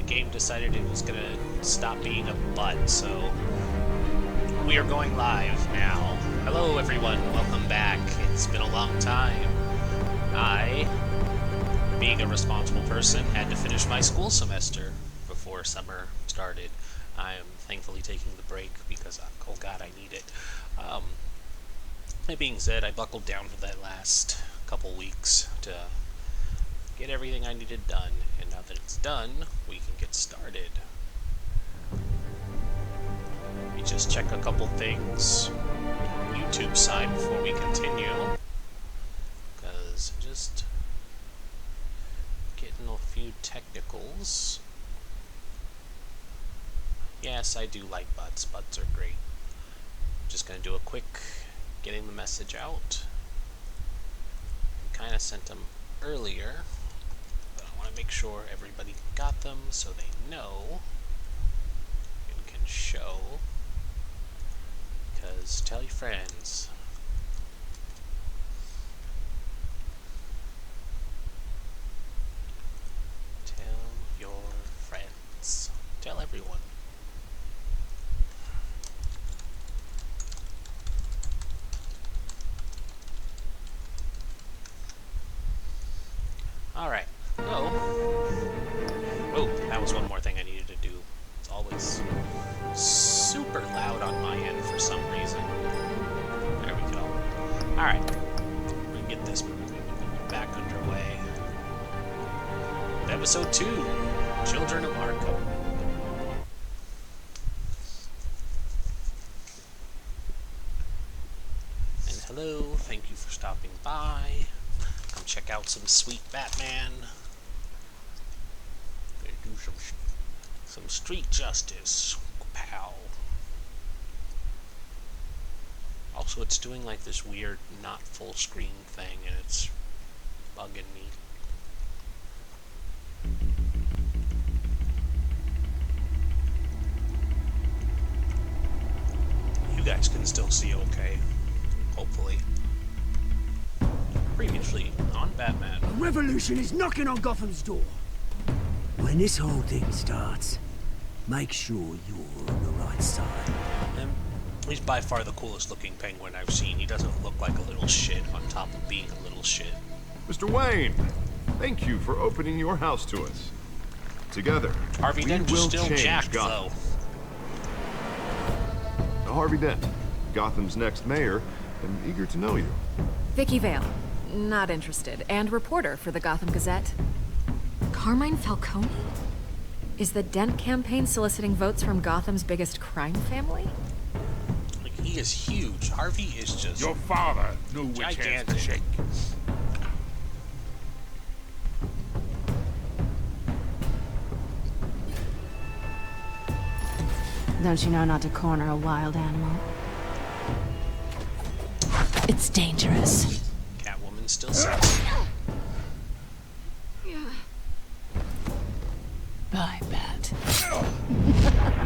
game decided it was gonna stop being a butt, so we are going live now. Hello everyone, welcome back. It's been a long time. I, being a responsible person, had to finish my school semester before summer started. I am thankfully taking the break because, oh god, I need it. That being said, I buckled down for that last couple weeks to get everything I needed done, and now that it's done, we can get started. Let me just check a couple things on the YouTube side before we continue, because just getting a few technicals. Yes, I do like butts. Butts are great. Just gonna do a quick getting the message out. Kind of sent them earlier, but I want to make sure everybody got them so they know and can show. Because tell your friends. Tell your friends. Tell everyone. Alright, oh, that was one more thing I needed to do. It's always super loud on my end for some reason. There we go. Alright, we can get this back underway. Episode 2, Children of Arkham. And hello, thank you for stopping by. Come check out some sweet Batman. Gonna do some street justice, pal. Also, it's doing like this weird not full screen thing, and it's bugging me. You guys can still see okay, hopefully. Previously on Batman. A revolution is knocking on Gotham's door. When this whole thing starts, make sure you're on the right side. And he's by far the coolest looking penguin I've seen. He doesn't look like a little shit on top of being a little shit. Mr. Wayne, thank you for opening your house to us. Together, Harvey Dent is still jacked, though. Harvey Dent, Gotham's next mayor, and eager to know you. Vicky Vale. Not interested. And reporter for the Gotham Gazette. Carmine Falcone? Is the Dent campaign soliciting votes from Gotham's biggest crime family? Like, he is huge. Harvey is just... Your father knew which hands to shake. Don't you know not to corner a wild animal? It's dangerous. Catwoman still sexy. Bye, Bat.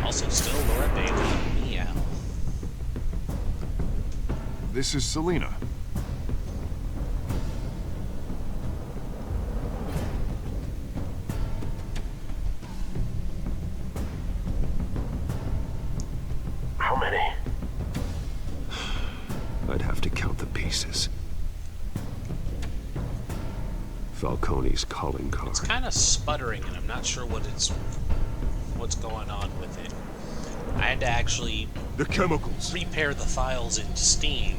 Also still Laura Bailey. Meow. This is Selina. How many? I'd have to count the pieces. Falcone's calling card. It's kind of sputtering, and I'm not sure what's going on with it. I had to actually The chemicals. repair the files in Steam.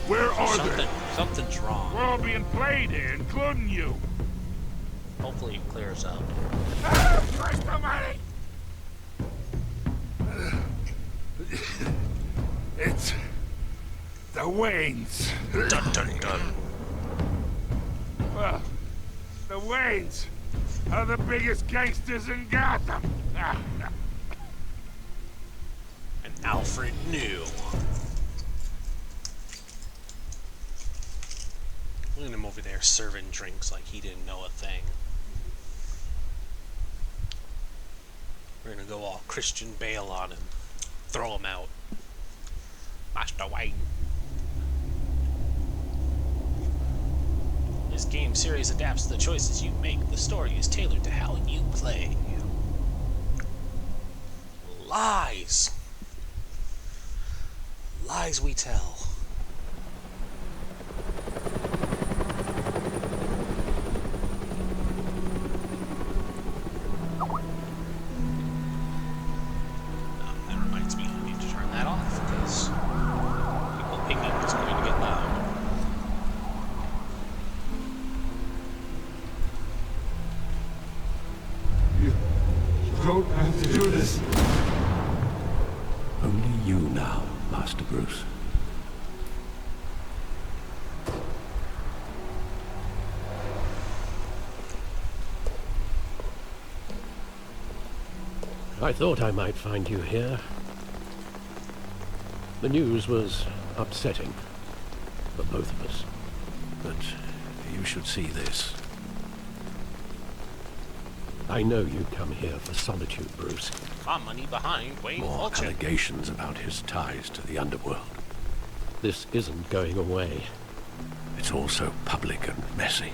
Where are they? Something's wrong. We're all being played here, including you. Hopefully it clears up. Christ almighty! It's the Waynes. Dun dun dun. Well, the Waynes are the biggest gangsters in Gotham. And Alfred knew. Look at him over there serving drinks like he didn't know a thing. We're gonna go all Christian Bale on him. Throw him out. Master Wayne. This game series adapts to the choices you make. The story is tailored to how you play. Lies. Lies we tell. That reminds me, I need to turn that off because people pinging is going to get loud. You don't have to do this. Only you now, Master Bruce. I thought I might find you here. The news was upsetting for both of us. But you should see this. I know you come here for solitude, Bruce. My money behind Wayne More Vulture. allegations about his ties to the underworld. This isn't going away. It's all so public and messy.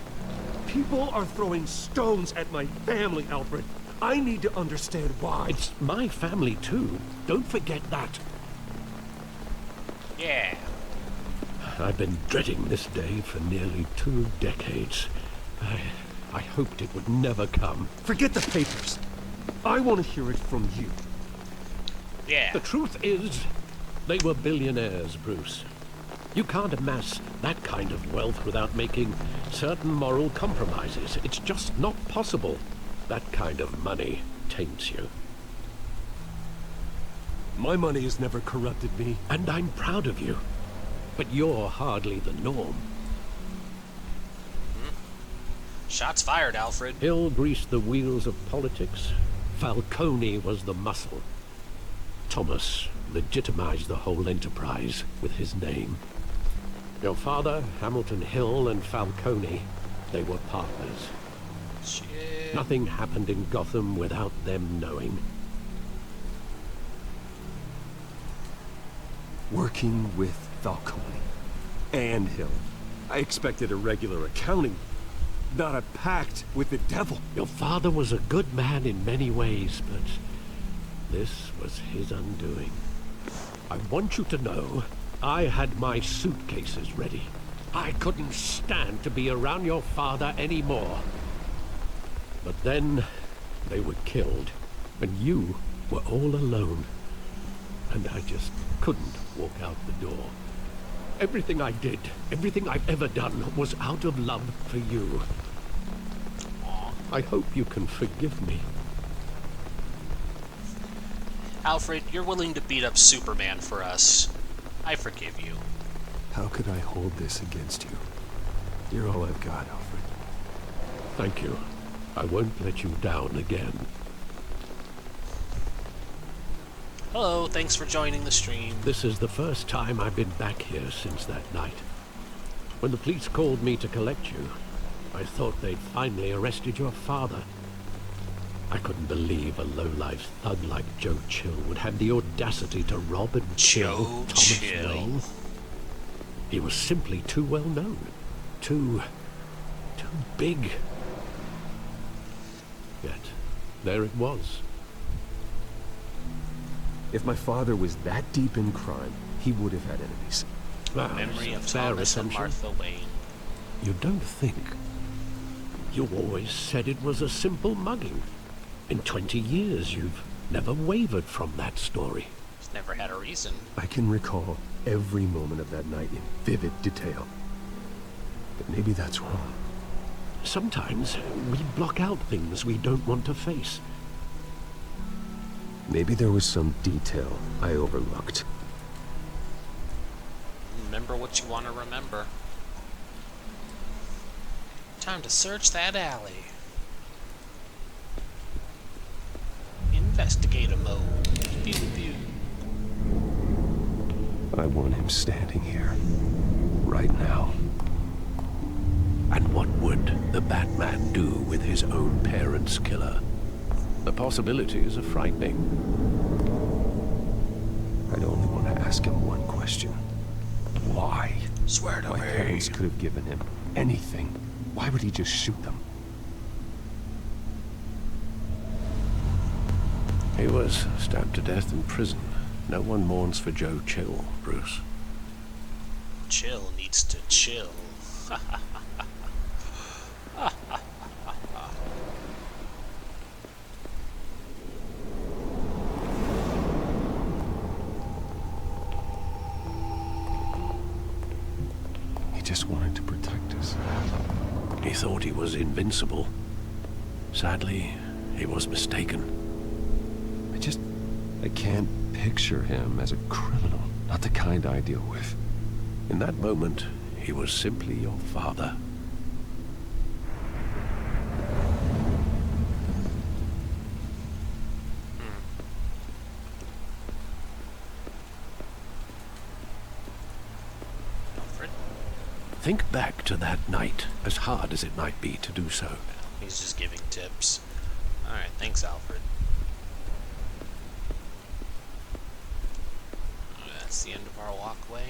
People are throwing stones at my family, Alfred. I need to understand why. It's my family too. Don't forget that. Yeah. I've been dreading this day for nearly 2 decades. I hoped it would never come. Forget the papers. I want to hear it from you. Yeah. The truth is, they were billionaires, Bruce. You can't amass that kind of wealth without making certain moral compromises. It's just not possible. That kind of money taints you. My money has never corrupted me. And I'm proud of you. But you're hardly the norm. Shots fired, Alfred. Hill greased the wheels of politics. Falcone was the muscle. Thomas legitimized the whole enterprise with his name. Your father, Hamilton Hill, and Falcone, they were partners. Shit. Nothing happened in Gotham without them knowing. Working with Falcone and Hill. I expected a regular accounting, not a pact with the devil. Your father was a good man in many ways, but this was his undoing. I want you to know, I had my suitcases ready. I couldn't stand to be around your father anymore. But then, they were killed, and you were all alone. And I just couldn't walk out the door. Everything I did, everything I've ever done, was out of love for you. I hope you can forgive me. Alfred, you're willing to beat up Superman for us. I forgive you. How could I hold this against you? You're all I've got, Alfred. Thank you. I won't let you down again. Hello, thanks for joining the stream. This is the first time I've been back here since that night. When the police called me to collect you, I thought they'd finally arrested your father. I couldn't believe a low-life thug like Joe Chill would have the audacity to rob and kill Joe Thomas Chill. Wayne. He was simply too well known. Too big. Yet, there it was. If my father was that deep in crime, he would have had enemies. Memory of Fair Thomas and assumption. Martha Wayne. You don't think? You always said it was a simple mugging. In 20 years, you've never wavered from that story. He's never had a reason. I can recall every moment of that night in vivid detail. But maybe that's wrong. Sometimes we block out things we don't want to face. Maybe there was some detail I overlooked. Remember what you want to remember. Time to search that alley. Investigator mode. Pew pew. I want him standing here, right now. And what would the Batman do with his own parents' killer? The possibilities are frightening. I'd only want to ask him one question. Why? Swear to My me. parents could have given him anything. Why would he just shoot them? He was stabbed to death in prison. No one mourns for Joe Chill, Bruce. Chill needs to chill. He just wanted to protect us. He thought he was invincible. Sadly, he was mistaken. I can't picture him as a criminal. Not the kind I deal with. In that moment, he was simply your father. Alfred? Think back to that night, as hard as it might be to do so. He's just giving tips. Alright, thanks, Alfred. That's the end of our walkway.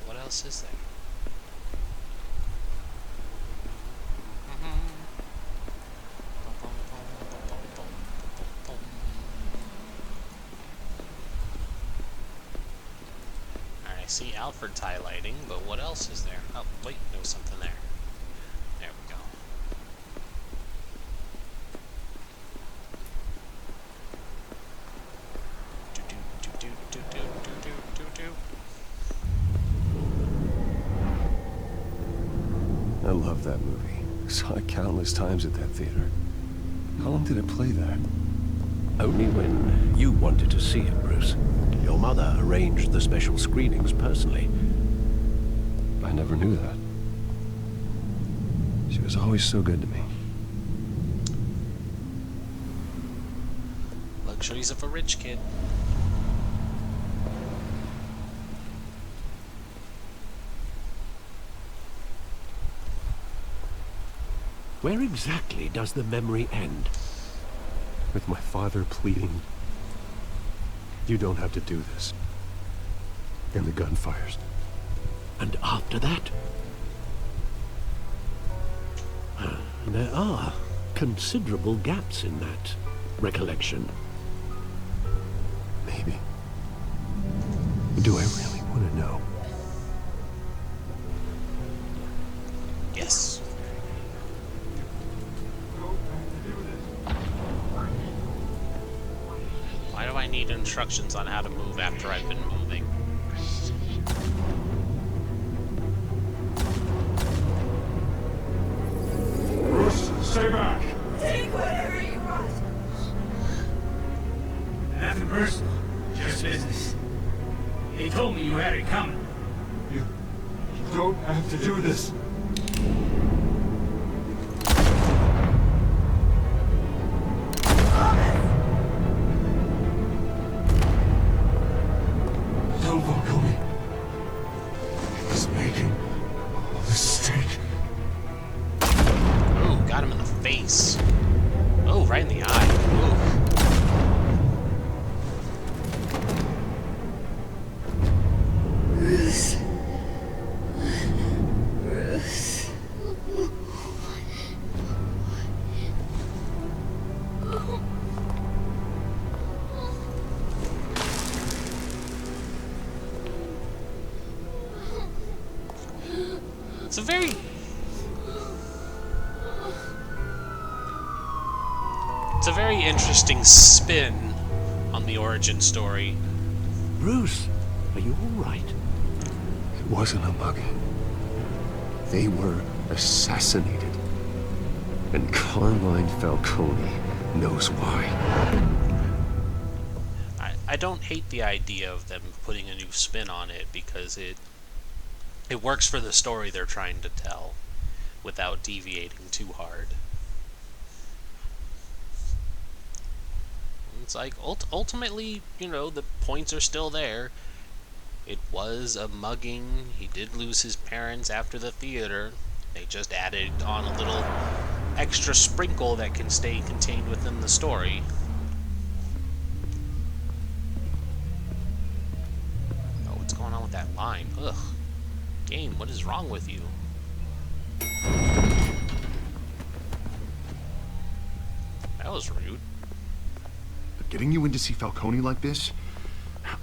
What else is there? Alright, I see Alfred's highlighting, but what else is there? Oh, wait, there was something there. There we go. I love that movie. Saw it countless times at that theater. How long did it play there? Only when you wanted to see it, Bruce. Your mother arranged the special screenings personally. I never knew that. She was always so good to me. Luxuries of a rich kid. Where exactly does the memory end? With my father pleading, "You don't have to do this." And the gun fires. And after that? There are considerable gaps in that recollection. Maybe. Do I really want to know? Yes. Why do I need instructions on how to move after I've been moving? Bruce, stay back! Take whatever you want. Nothing personal, just business. They told me you had it coming. You don't have to do this. Don't follow me. I was making a mistake. Oh, got him in the face. Oh, right in the eye. Ooh. Bruce. Bruce. It's a very interesting spin on the origin story. Bruce, are you all right? It wasn't a mugging. They were assassinated. And Carmine Falcone knows why. I don't hate the idea of them putting a new spin on it because it works for the story they're trying to tell without deviating too hard. It's like, ultimately, you know, the points are still there. It was a mugging. He did lose his parents after the theater. They just added on a little extra sprinkle that can stay contained within the story. Oh, what's going on with that line? Ugh. Game, what is wrong with you? That was rude. Getting you in to see Falcone like this?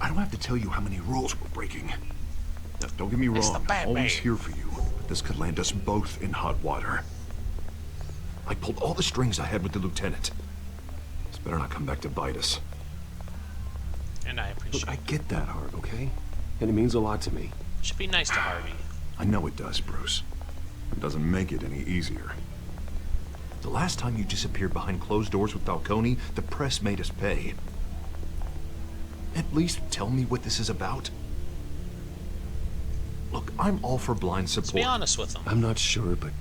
I don't have to tell you how many rules we're breaking. Now, don't get me wrong, I'm always here for you, but this could land us both in hot water. I pulled all the strings I had with the lieutenant. This better not come back to bite us. And I appreciate Look, I get that, Harv, okay? And it means a lot to me. Should be nice to Harvey. I know it does, Bruce. It doesn't make it any easier. The last time you disappeared behind closed doors with Falcone, the press made us pay. At least tell me what this is about. Look, I'm all for blind support. Let's be honest with them. I'm not sure, but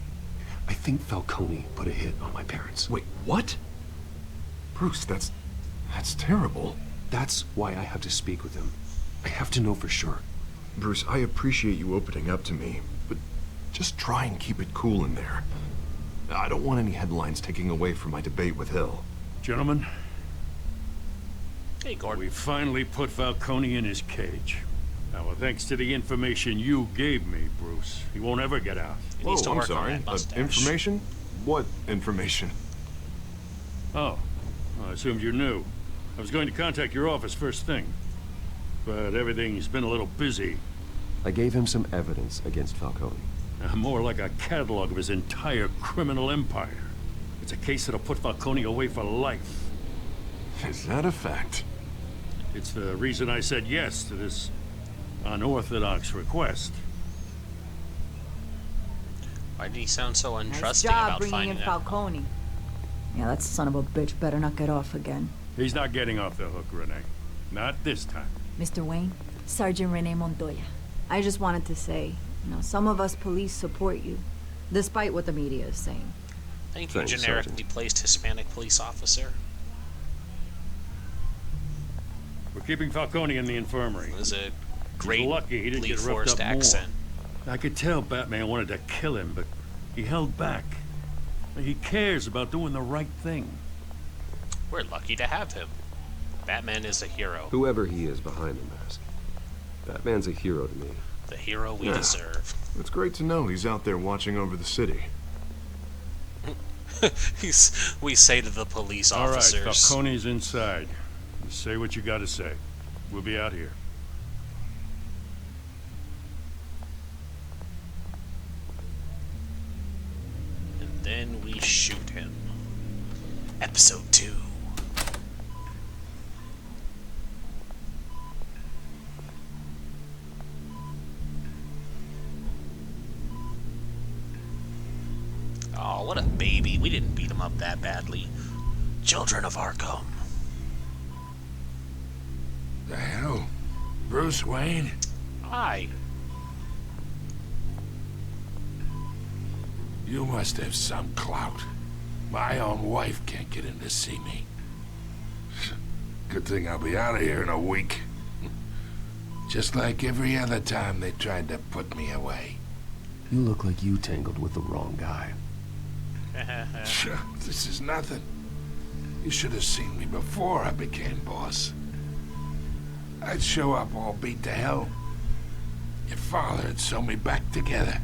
I think Falcone put a hit on my parents. Wait, what? Bruce, that's terrible. That's why I have to speak with him. I have to know for sure. Bruce, I appreciate you opening up to me, but just try and keep it cool in there. I don't want any headlines taking away from my debate with Hill. Gentlemen, Hey, Gordon. we finally put Falcone in his cage. Now, thanks to the information you gave me, Bruce, he won't ever get out. He needs to I'm work sorry. on that mustache. Information? What information? Oh, well, I assumed you knew. I was going to contact your office first thing, but everything's been a little busy. I gave him some evidence against Falcone. More like a catalog of his entire criminal empire. It's a case that'll put Falcone away for life. Is that a fact? It's the reason I said yes to this unorthodox request. Why did he sound so untrusting Nice job about bringing finding in out? Falcone. Yeah, that son of a bitch better not get off again. He's not getting off the hook, Renee. Not this time. Mr. Wayne, Sergeant Rene Montoya. I just wanted to say, some of us police support you, despite what the media is saying. Thank you, Thanks, generically Sergeant. placed Hispanic police officer. We're keeping Falcone in the infirmary. It was a He's great, lucky he didn't get roughed forced up accent. more. I could tell Batman wanted to kill him, but he held back. He cares about doing the right thing. We're lucky to have him. Batman is a hero. Whoever he is behind the mask. Batman's a hero to me. The hero we deserve. It's great to know he's out there watching over the city. We say to the police All right, officers. Falcone's inside. You say what you gotta say. We'll be out here. And then we shoot him. Episode 2. Oh, what a baby. We didn't beat him up that badly. Children of Arkham. The hell? Bruce Wayne? Hi. You must have some clout. My own wife can't get in to see me. Good thing I'll be out of here in a week. Just like every other time they tried to put me away. You look like you tangled with the wrong guy. Sure, this is nothing. You should have seen me before I became boss. I'd show up all beat to hell. Your father had sewn me back together.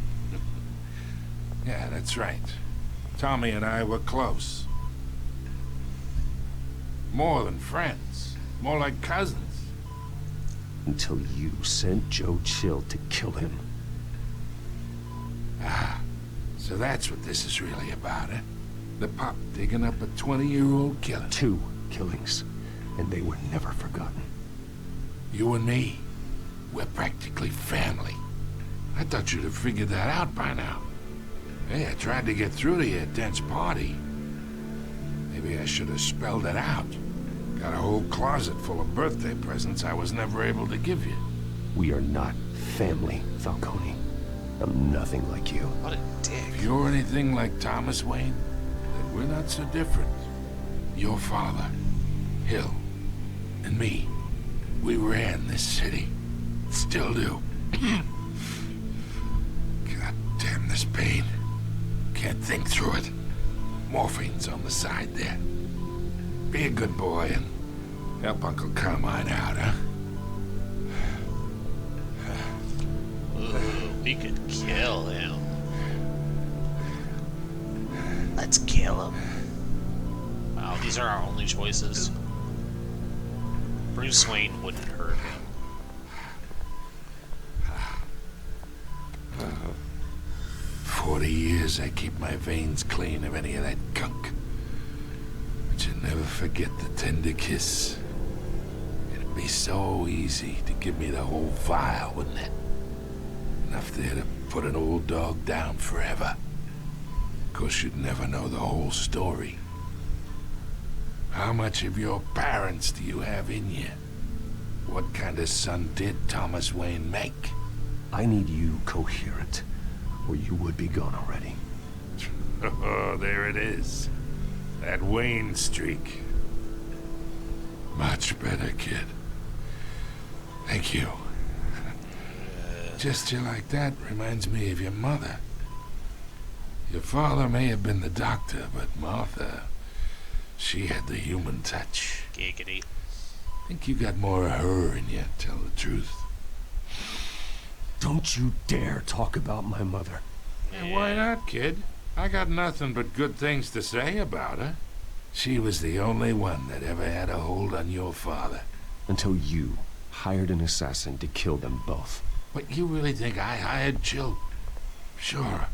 Yeah, that's right. Tommy and I were close. More than friends. More like cousins. Until you sent Joe Chill to kill him. Ah, so that's what this is really about, eh? The pup digging up a 20-year-old killer. 2 killings, and they were never forgotten. You and me, we're practically family. I thought you'd have figured that out by now. Hey, I tried to get through to your dense party. Maybe I should have spelled it out. Got a whole closet full of birthday presents I was never able to give you. We are not family, Falcone. I'm nothing like you. What a dick. If you're anything like Thomas Wayne, then we're not so different. Your father, Hill, and me, we ran this city. Still do. God damn this pain. Can't think through it. Morphine's on the side there. Be a good boy and help Uncle Carmine out, huh? We could kill him. Let's kill him. Wow, these are our only choices. Bruce Wayne wouldn't hurt him. 40 years I keep my veins clean of any of that gunk. But you never forget the tender kiss. It'd be so easy to give me the whole vial, wouldn't it? Enough there to put an old dog down forever. Of course, you'd never know the whole story. How much of your parents do you have in you? What kind of son did Thomas Wayne make? I need you coherent, or you would be gone already. Oh, there it is. That Wayne streak. Much better, kid. Thank you. Gesture like that reminds me of your mother. Your father may have been the doctor, but Martha, she had the human touch. Giggity. Think you got more of her in you, tell the truth. Don't you dare talk about my mother. Yeah, why not, kid? I got nothing but good things to say about her. She was the only one that ever had a hold on your father. Until you hired an assassin to kill them both. But you really think I hired Chill? Sure.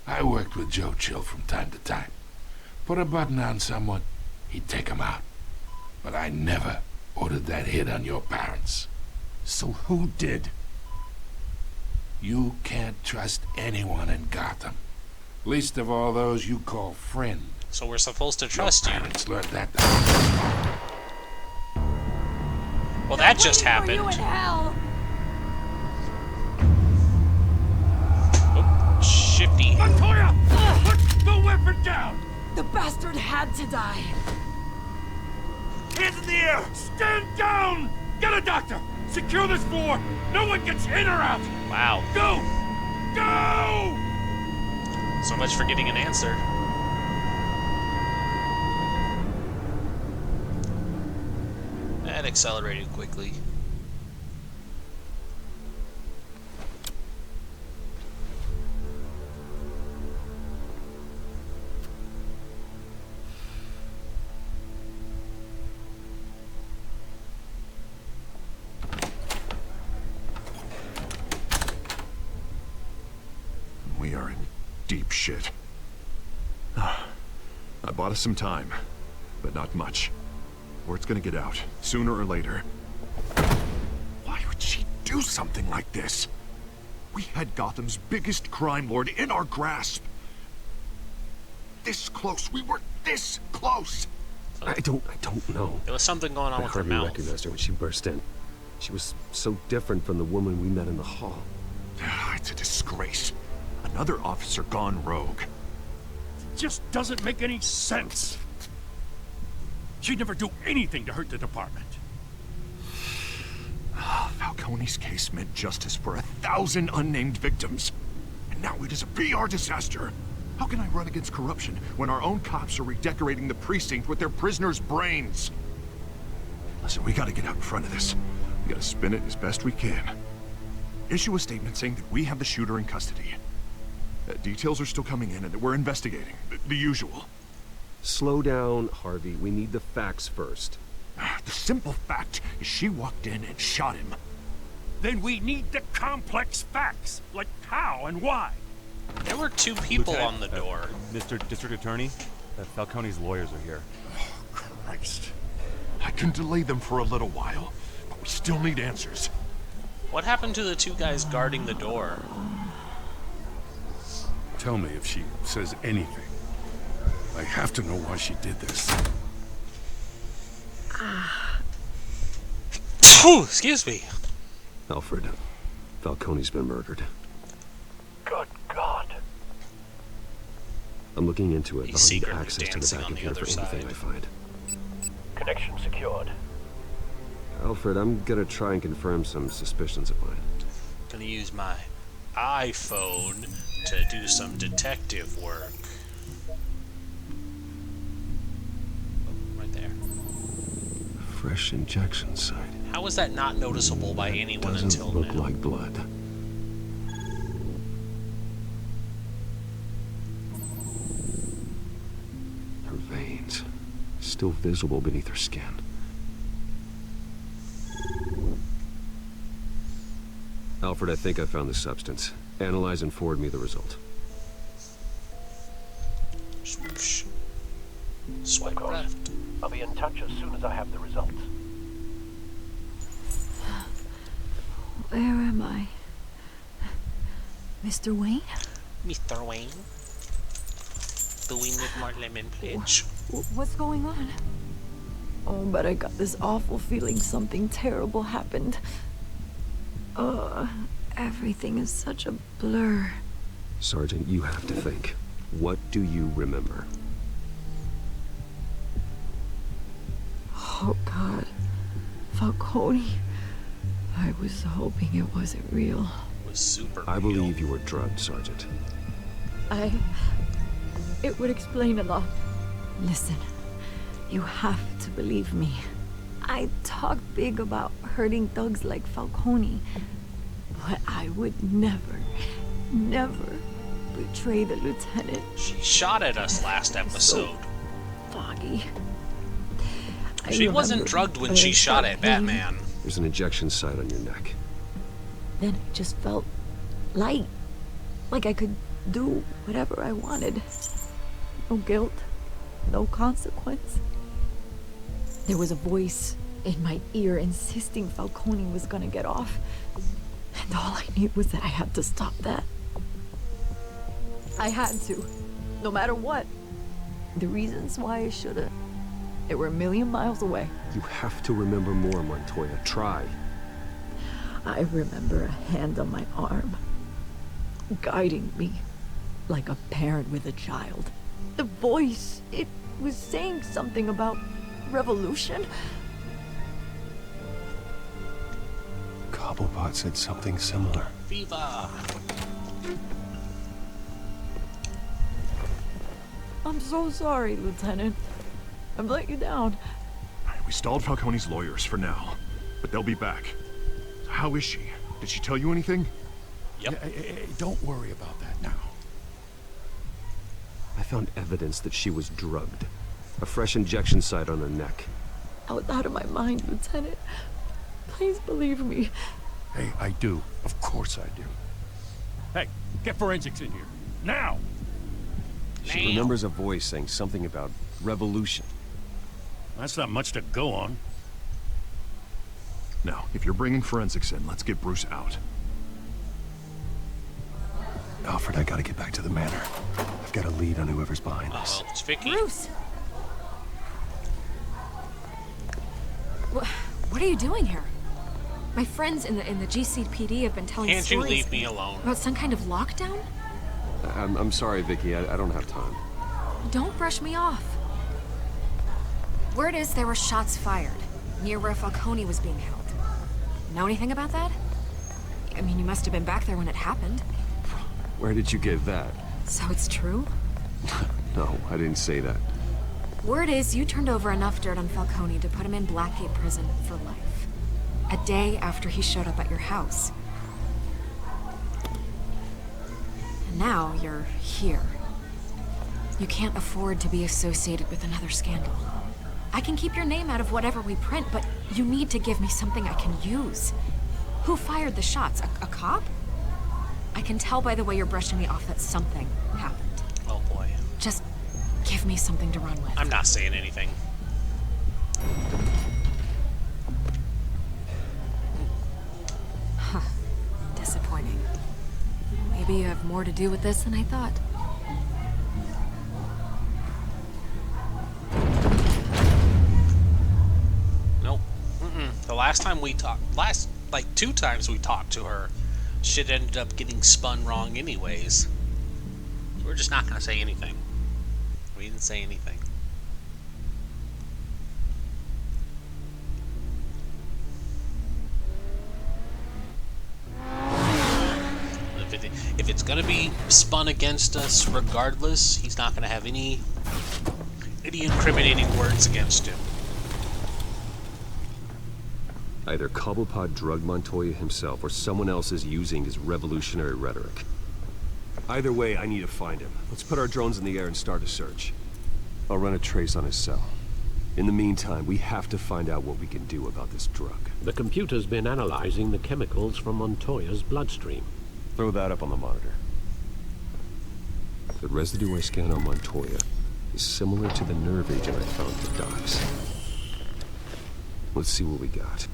I worked with Joe Chill from time to time. Put a button on someone, he'd take him out. But I never ordered that hit on your parents. So who did? You can't trust anyone in Gotham. Least of all those you call friend. So we're supposed to trust your you. parents learned that. Well, that just happened. Oh, shifty. Montoya! Put the weapon down! The bastard had to die. Hands in the air! Stand down! Get a doctor! Secure this floor! No one gets in or out! Wow. Go! Go! So much for getting an answer. That accelerated quickly. We are in deep shit. I bought us some time, but not much. Word's gonna get out, sooner or later. Why would she do something like this? We had Gotham's biggest crime lord in our grasp. This close, we were this close! I don't know. There was something going on I with her hardly mouth. recognized her when she burst in. She was so different from the woman we met in the hall. It's a disgrace. Another officer gone rogue. It just doesn't make any sense. She'd never do anything to hurt the department. Falcone's case meant justice for 1,000 unnamed victims. And now it is a PR disaster. How can I run against corruption when our own cops are redecorating the precinct with their prisoners' brains? Listen, we gotta get out in front of this. We gotta spin it as best we can. Issue a statement saying that we have the shooter in custody. Details are still coming in and that we're investigating. The usual. Slow down, Harvey. We need the facts first. The simple fact is she walked in and shot him. Then we need the complex facts, like how and why. There were two people on the door. Mr. District Attorney, Falcone's lawyers are here. Oh, Christ. I can delay them for a little while, but we still need answers. What happened to the two guys guarding the door? Tell me if she says anything. I have to know why she did this. Excuse me. Alfred, Falcone's been murdered. Good God. I'm looking into it. He's I'll need secretly access to the dancing back on of the here other for anything side. I find. Connection secured. Alfred, I'm gonna try and confirm some suspicions of mine. Gonna use my iPhone to do some detective work. Right there. Fresh injection site. How was that not noticeable by anyone Doesn't until look now? like blood. still visible beneath her skin. Alfred, I think I found the substance. Analyze and forward me the result. Swoosh. Swipe Of course. left. I'll be in touch as soon as I have the results. Where am I? Mr. Wayne? Mr. Wayne? Do we need more lemon pledge? What's going on? Oh, but I got this awful feeling something terrible happened. Everything is such a blur. Sergeant, you have to think. What do you remember? Oh, God. Falcone. I was hoping it wasn't real. It was super I real. believe you were drugged, Sergeant. It would explain a lot. Listen, you have to believe me. I talk big about hurting thugs like Falcone, but I would never betray the lieutenant. She shot at us last episode. So foggy. She wasn't drugged when she shot at Batman. There's an injection site on your neck. Then it just felt light. Like I could do whatever I wanted. No guilt, no consequence. There was a voice in my ear insisting Falcone was gonna get off. And all I knew was that I had to stop that. I had to, no matter what. The reasons why I should've, they were a million miles away. You have to remember more, Montoya. Try. I remember a hand on my arm, guiding me like a parent with a child. The voice, it was saying something about revolution. Cobblepot said something similar. Viva! I'm so sorry, Lieutenant. I've let you down. We stalled Falcone's lawyers for now, but they'll be back. How is she? Did she tell you anything? Yep. Don't worry about that now. I found evidence that she was drugged. A fresh injection site on her neck. I was out of my mind, Lieutenant. Please believe me. Hey, I do. Of course I do. Hey, get forensics in here. Now! She remembers a voice saying something about revolution. That's not much to go on. Now, if you're bringing forensics in, let's get Bruce out. Alfred, I gotta get back to the manor. I've got a lead on whoever's behind this. It's Vicky. Bruce! What are you doing here? My friends in the GCPD have been telling Can't you stories leave me alone? about some kind of lockdown? I'm sorry, Vicky. I don't have time. Don't brush me off. Word is there were shots fired near where Falcone was being held. Know anything about that? I mean, you must have been back there when it happened. Where did you get that? So it's true? No, I didn't say that. Word is you turned over enough dirt on Falcone to put him in Blackgate Prison for life. A day after he showed up at your house. And now you're here. You can't afford to be associated with another scandal. I can keep your name out of whatever we print, but you need to give me something I can use. Who fired the shots? A cop? I can tell by the way you're brushing me off that something happened. Oh boy. Just give me something to run with. I'm not saying anything. Huh. Disappointing. Maybe you have more to do with this than I thought. Nope. The last time we talked, like 2 times we talked to her, shit ended up getting spun wrong anyways. So we're just not gonna say anything. We didn't say anything. If it's gonna be spun against us regardless, he's not gonna have any incriminating words against him. Either Cobblepot drugged Montoya himself, or someone else is using his revolutionary rhetoric. Either way, I need to find him. Let's put our drones in the air and start a search. I'll run a trace on his cell. In the meantime, we have to find out what we can do about this drug. The computer's been analyzing the chemicals from Montoya's bloodstream. Throw that up on the monitor. The residue I scanned on Montoya is similar to the nerve agent I found at the docks. Let's see what we got.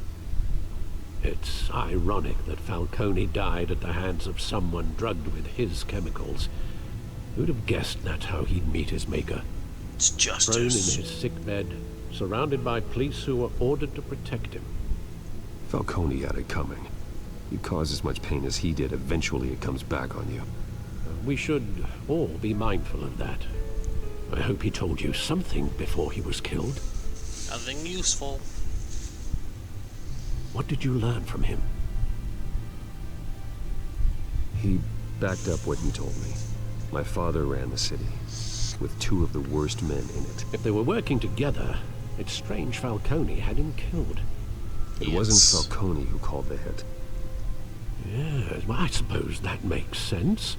It's ironic that Falcone died at the hands of someone drugged with his chemicals. Who'd have guessed that's how he'd meet his maker? It's justice. Thrown in his sick bed, surrounded by police who were ordered to protect him. Falcone had it coming. You cause as much pain as he did, eventually it comes back on you. We should all be mindful of that. I hope he told you something before he was killed. Nothing useful. What did you learn from him? He backed up what you told me. My father ran the city, with 2 of the worst men in it. If they were working together, it's strange Falcone had him killed. It wasn't Falcone who called the hit. Yes, well, I suppose that makes sense.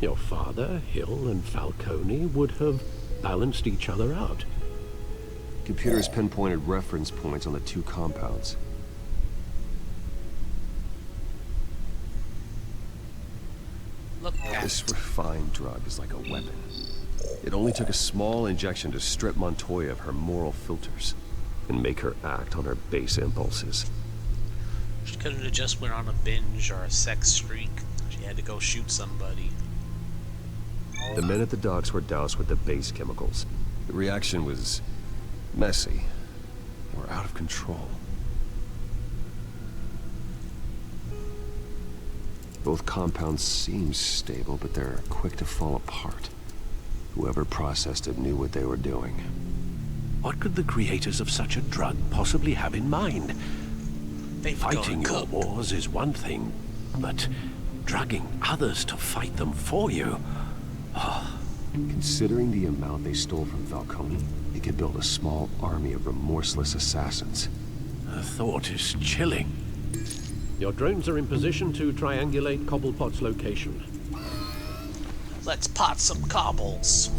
Your father, Hill, and Falcone would have balanced each other out. Computers pinpointed reference points on the 2 compounds. Look at this refined drug is like a weapon. It only took a small injection to strip Montoya of her moral filters and make her act on her base impulses. She couldn't have just went on a binge or a sex streak. She had to go shoot somebody. The men at the docks were doused with the base chemicals. The reaction was messy or out of control. Both compounds seem stable, but they're quick to fall apart. Whoever processed it knew what they were doing. What could the creators of such a drug possibly have in mind? Fighting your wars is one thing, but drugging others to fight them for you? Oh. Considering the amount they stole from Falcone, they could build a small army of remorseless assassins. The thought is chilling. Your drones are in position to triangulate Cobblepot's location. Let's pot some cobbles.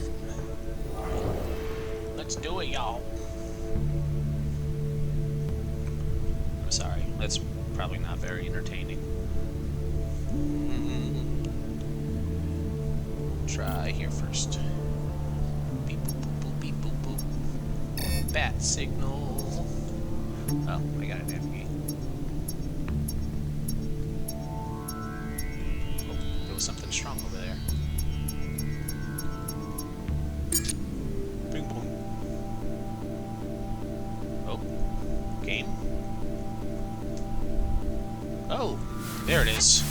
Let's do it, y'all. I'm sorry, that's probably not very entertaining. Try here first. Beep boop boop boop beep boop boop. Bat signal. Oh, I gotta navigate. Oh, there was something strong over there. Bing boom. Oh, game. Oh, there it is.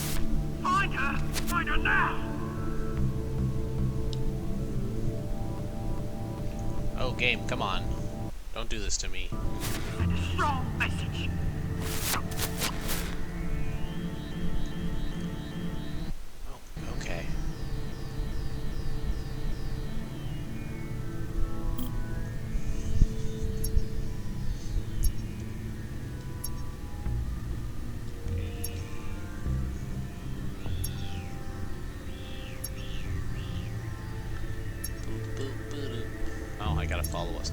Find her! Find her now! Oh, game, come on. Don't do this to me. Send a strong message. Oh, okay. Oh, I gotta follow us.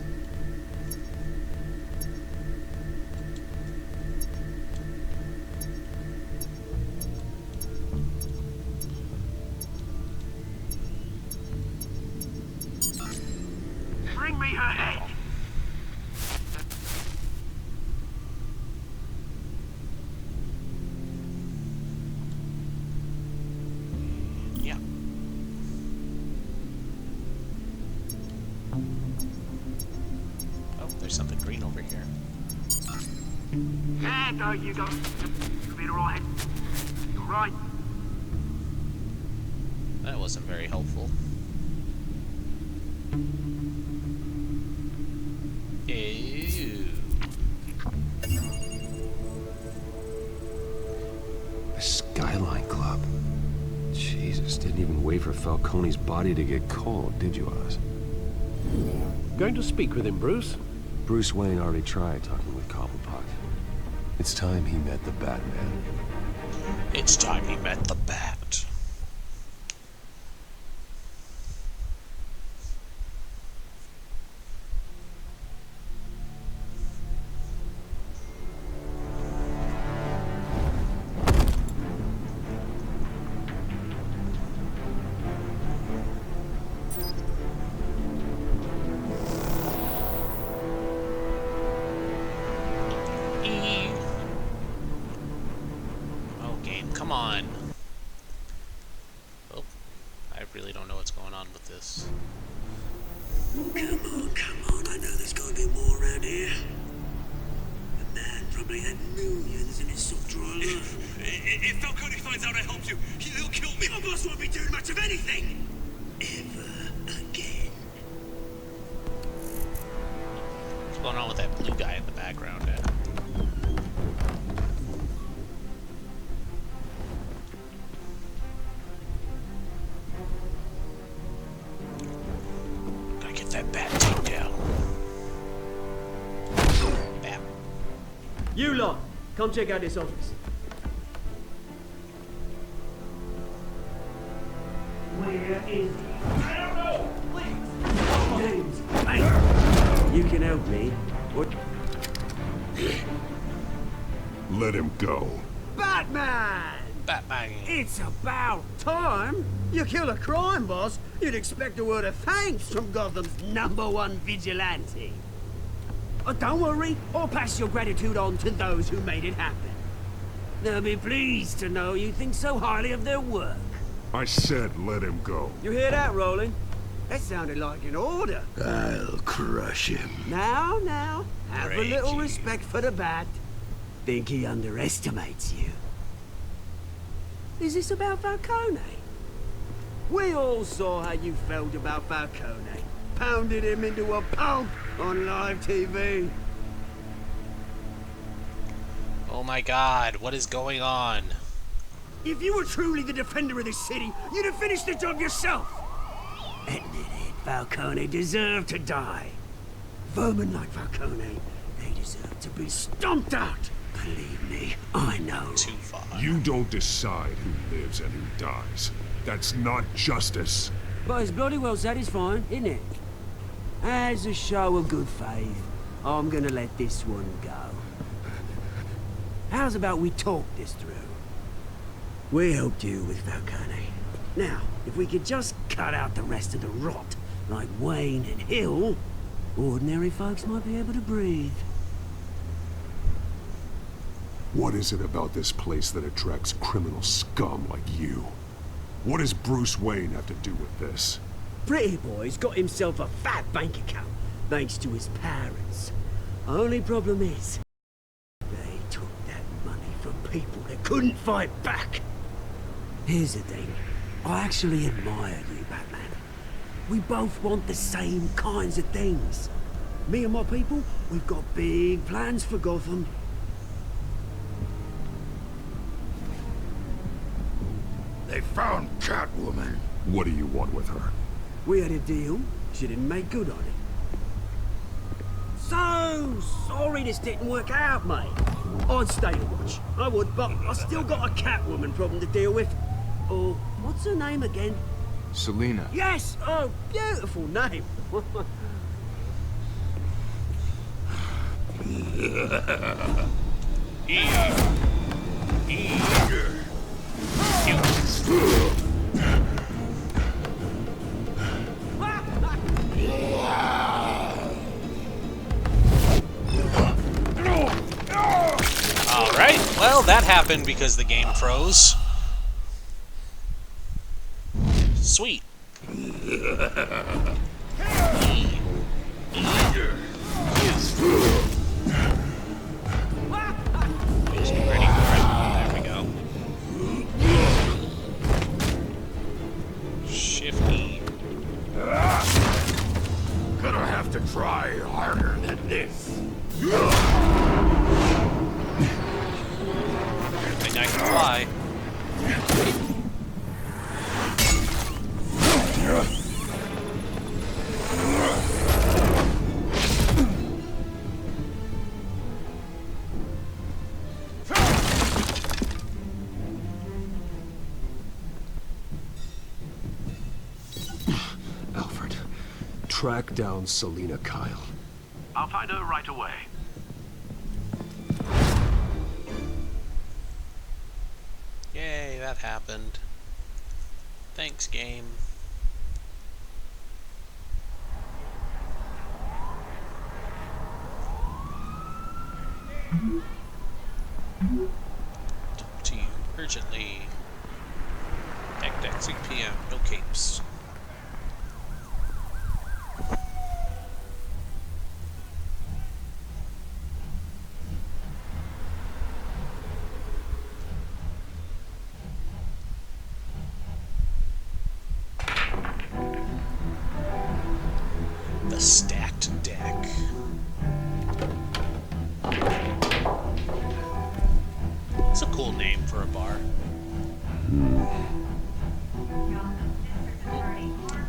Bring me her head! Yeah. Oh, there's something green over here. There you go. You'll be alright. You're right. That wasn't very helpful. Ew. The Skyline Club. Jesus, didn't even wait for Falcone's body to get cold, did you, Oz? Going to speak with him, Bruce? Bruce Wayne already tried talking with Cobblepot. It's time he met the Batman. It's time he met the Bat. game. Come on. Oh, I really don't know what's going on with this. Come on. I know there's got to be more around here. The man probably had millions in his soft dry life. If Falcone finds out I helped you, he'll kill me. Your boss won't be doing much of anything. Ever again. What's going on with that blue guy in the background? Gotta get that bat taken down. Bam. You lot, come check out this office. Where is he? I don't know! Please! James, hey! You can help me. What? Let him go. Batman! Batman. It's about time. You kill a crime boss, you'd expect a word of thanks from Gotham's #1 vigilante. Oh, don't worry, I'll pass your gratitude on to those who made it happen. They'll be pleased to know you think so highly of their work. I said let him go. You hear that, Roland? That sounded like an order. I'll crush him. Now, have a little respect for the Bat. Think he underestimates you. Is this about Falcone? We all saw how you felt about Falcone. Pounded him into a pulp on live TV. Oh my god, what is going on? If you were truly the defender of this city, you'd have finished the job yourself. Admit it, Falcone deserved to die. Vermin like Falcone, they deserve to be stomped out. Believe me, I know. Too far. You don't decide who lives and who dies. That's not justice. But it's bloody well satisfying, isn't it? As a show of good faith, I'm gonna let this one go. How's about we talk this through? We helped you with Falcone. Now, if we could just cut out the rest of the rot, like Wayne and Hill, ordinary folks might be able to breathe. What is it about this place that attracts criminal scum like you? What does Bruce Wayne have to do with this? Pretty Boy's got himself a fat bank account, thanks to his parents. Only problem is, they took that money from people that couldn't fight back. Here's the thing, I actually admire you, Batman. We both want the same kinds of things. Me and my people, we've got big plans for Gotham. They found Catwoman. What do you want with her? We had a deal. She didn't make good on it. So sorry this didn't work out, mate. I'd stay to watch. I would, but I still got a Catwoman problem to deal with. Oh, what's her name again? Selina. Yes! Oh, beautiful name. Alright, well, that happened because the game froze. Sweet. Just get ready for it. There we go. Shifty. Gonna have to try harder than this. Good thing I can fly. Alfred, track down Selina Kyle. I'll find her right away. Yay, that happened. Thanks, game. Talk to you. Urgently. Deck 6 p.m. No capes. The stacked deck. It's a cool name for a bar.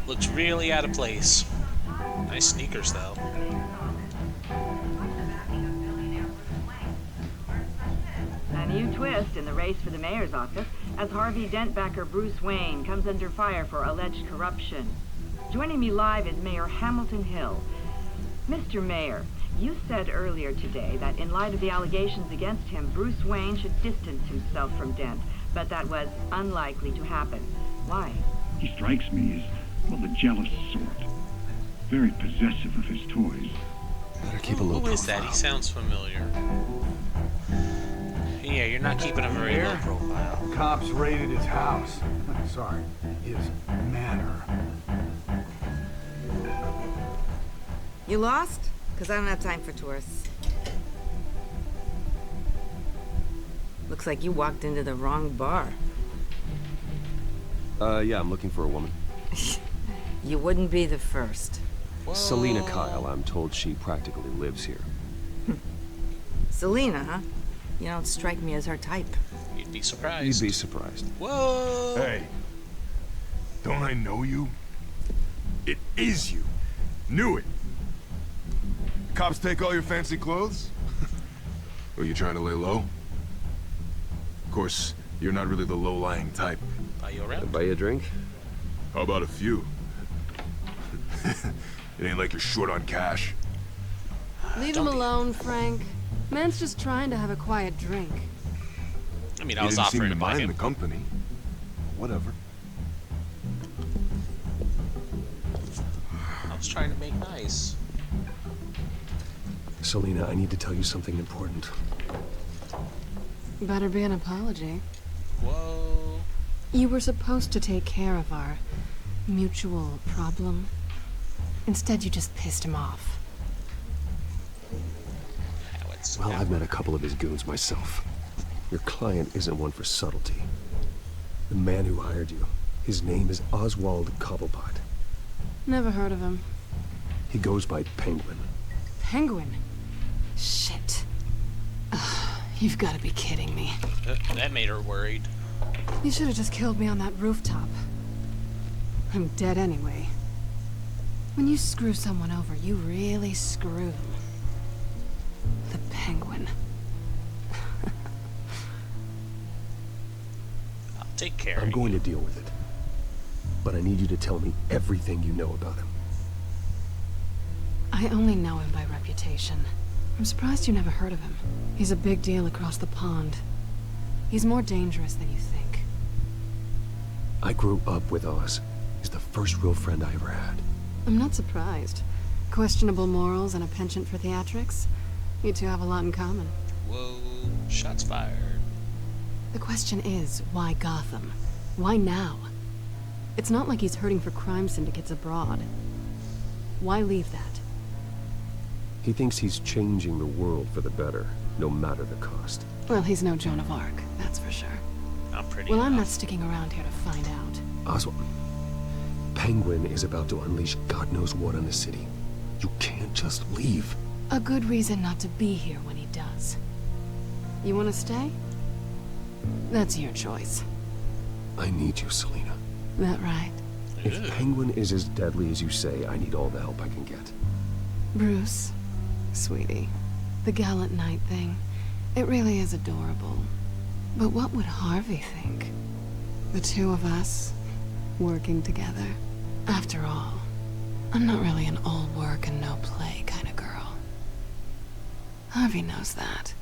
Looks really out of place. Nice sneakers, though. A new twist in the race for the mayor's office as Harvey Dent backer Bruce Wayne comes under fire for alleged corruption. Joining me live is Mayor Hamilton Hill. Mr. Mayor, you said earlier today that in light of the allegations against him, Bruce Wayne should distance himself from Dent, but that was unlikely to happen. Why? He strikes me as, well, the jealous sort. Very possessive of his toys. Better keep a low Who is that? He sounds familiar. Yeah, you're not keeping a very low profile. Cops raided his house. Sorry, his manor. You lost? Because I don't have time for tourists. Looks like you walked into the wrong bar. Yeah, I'm looking for a woman. You wouldn't be the first. Whoa. Selena Kyle, I'm told she practically lives here. Selena, huh? You don't strike me as her type. You'd be surprised. You'd be surprised. Whoa! Hey, don't I know you? It is you. Knew it. Cops take all your fancy clothes? Are you trying to lay low? Of course, you're not really the low-lying type. Buy you around? Buy you a drink? How about a few? It ain't like you're short on cash. Leave him alone, Frank. Man's just trying to have a quiet drink. I mean, I was offering to buy him. The company. Whatever. I was trying to make nice. Selena, I need to tell you something important. Better be an apology. Whoa. You were supposed to take care of our mutual problem. Instead, you just pissed him off. Well, I've met a couple of his goons myself. Your client isn't one for subtlety. The man who hired you, his name is Oswald Cobblepot. Never heard of him. He goes by Penguin. Penguin? Shit. Ugh, you've got to be kidding me. That made her worried. You should have just killed me on that rooftop. I'm dead anyway. When you screw someone over, you really screw them. The Penguin. I'll take care I'm going to deal with it. But I need you to tell me everything you know about him. I only know him by reputation. I'm surprised you never heard of him. He's a big deal across the pond. He's more dangerous than you think. I grew up with Oz. He's the first real friend I ever had. I'm not surprised. Questionable morals and a penchant for theatrics. You two have a lot in common. Whoa, shots fired. The question is, why Gotham? Why now? It's not like he's hurting for crime syndicates abroad. Why leave that? He thinks he's changing the world for the better, no matter the cost. Well, he's no Joan of Arc, that's for sure. Not pretty Well, enough. I'm not sticking around here to find out. Oswald, Penguin is about to unleash God knows what on the city. You can't just leave. A good reason not to be here when he does. You want to stay? That's your choice. I need you, Selena. That right? If Penguin is as deadly as you say, I need all the help I can get. Bruce, sweetie, the gallant knight thing, it really is adorable. But what would Harvey think? The two of us, working together. After all, I'm not really an all work and no play kind of girl. Harvey knows that.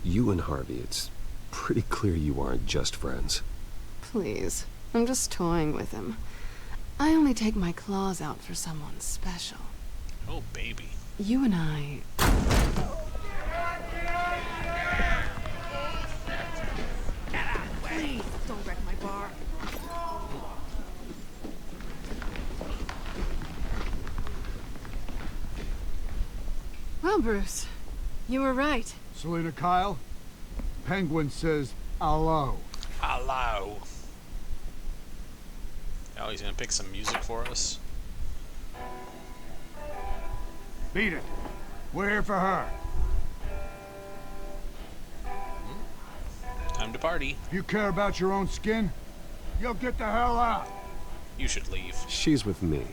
You and Harvey, it's pretty clear you aren't just friends. Please, I'm just toying with him. I only take my claws out for someone special. Oh, baby. You and I... Well, Bruce, you were right. Selina Kyle, Penguin says hello. Hello. Oh, he's gonna pick some music for us. Beat it. We're here for her. Time to party. If you care about your own skin, you'll get the hell out. You should leave. She's with me.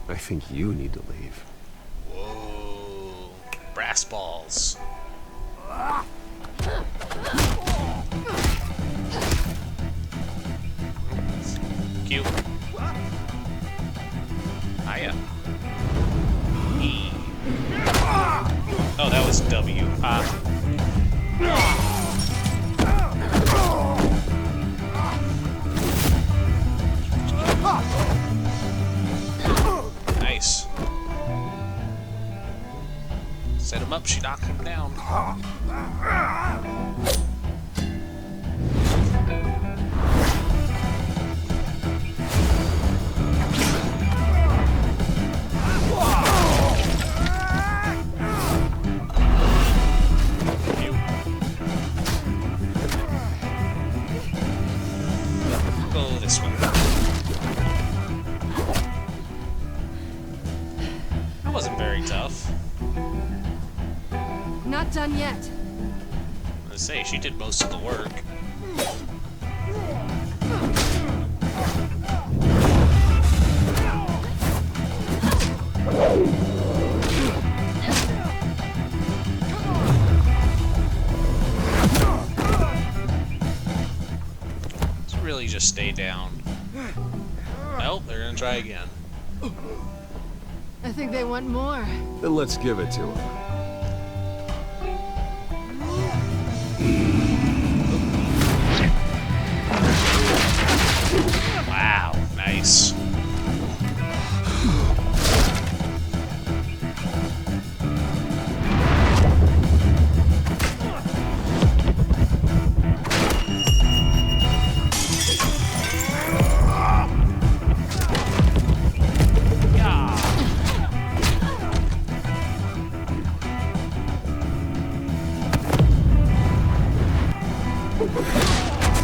I think you need to leave. Whoa. Brass balls. Cute. Hiya. E. Oh, that was W. Nice. Set him up, she knocked him down. Go this way. That wasn't very tough. Not done yet. I was gonna say, she did most of the work. Let's really just stay down. Nope, they're gonna try again. I think they want more. Then let's give it to him. Wow, nice.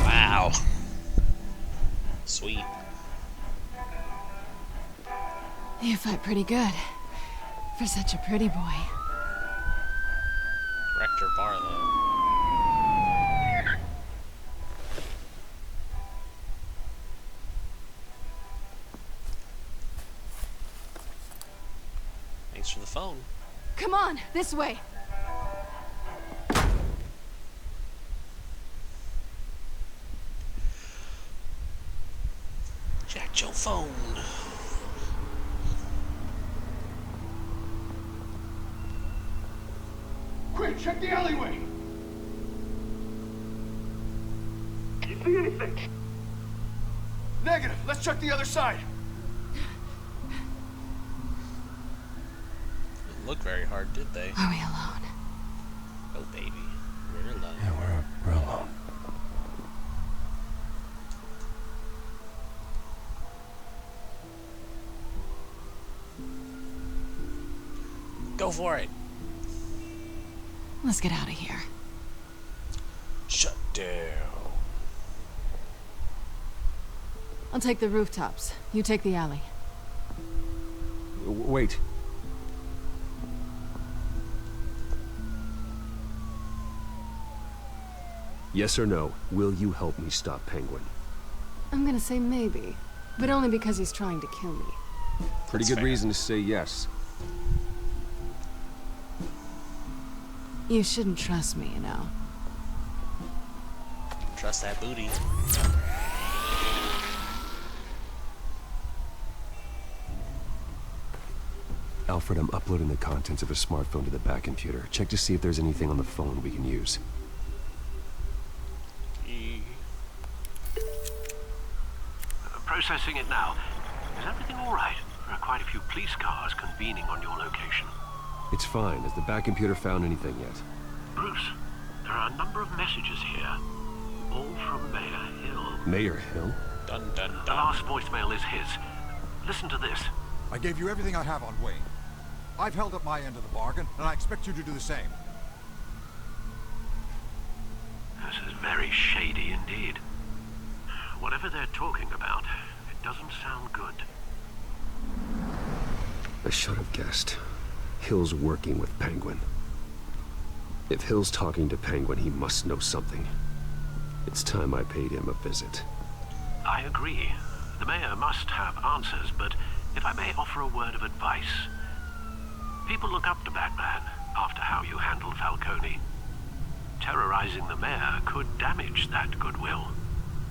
Wow. Sweet. You fight pretty good. For such a pretty boy. Rector Barlow. Thanks for the phone. Come on, this way. Jack your phone. Quick, check the alleyway. You see anything? Negative. Let's check the other side. Didn't look very hard, did they? Are we alone? Oh, baby. We're alone. Yeah, we're alone. Go for it. Let's get out of here. Shut down. I'll take the rooftops. You take the alley. Wait. Yes or no, will you help me stop Penguin? I'm gonna say maybe, but only because he's trying to kill me. Pretty good reason to say yes. You shouldn't trust me, you know. Trust that booty. Alfred, I'm uploading the contents of a smartphone to the back computer. Check to see if there's anything on the phone we can use. Processing it now. Is everything all right? There are quite a few police cars convening on your location. It's fine. Has the back computer found anything yet? Bruce, there are a number of messages here. All from Mayor Hill. Mayor Hill? Dun dun dun. The last voicemail is his. Listen to this. I gave you everything I have on Wayne. I've held up my end of the bargain, and I expect you to do the same. This is very shady indeed. Whatever they're talking about, it doesn't sound good. I should have guessed. Hill's working with Penguin. If Hill's talking to Penguin, he must know something. It's time I paid him a visit. I agree. The mayor must have answers, but if I may offer a word of advice. People look up to Batman after how you handled Falcone. Terrorizing the mayor could damage that goodwill.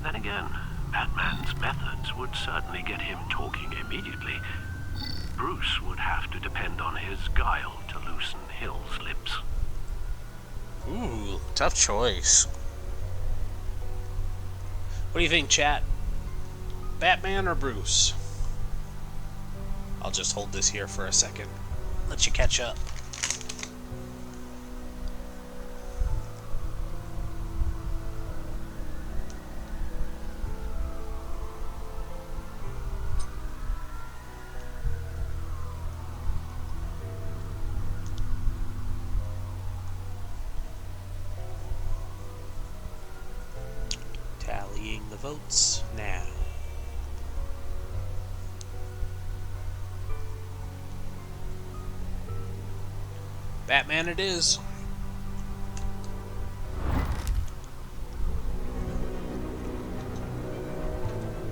Then again, Batman's methods would certainly get him talking immediately. Bruce would have to depend on his guile to loosen Hill's lips. Ooh, tough choice. What do you think, chat? Batman or Bruce? I'll just hold this here for a second. Let you catch up. Tallying the votes now. Batman it is.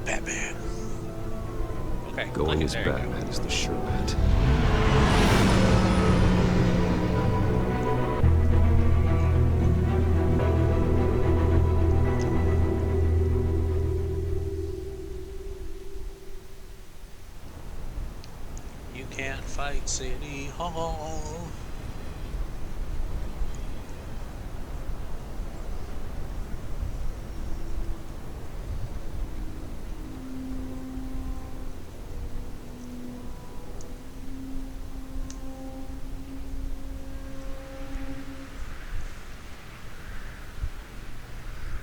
Batman. Okay. Going as Batman is the sure bet. You can't fight City Hall.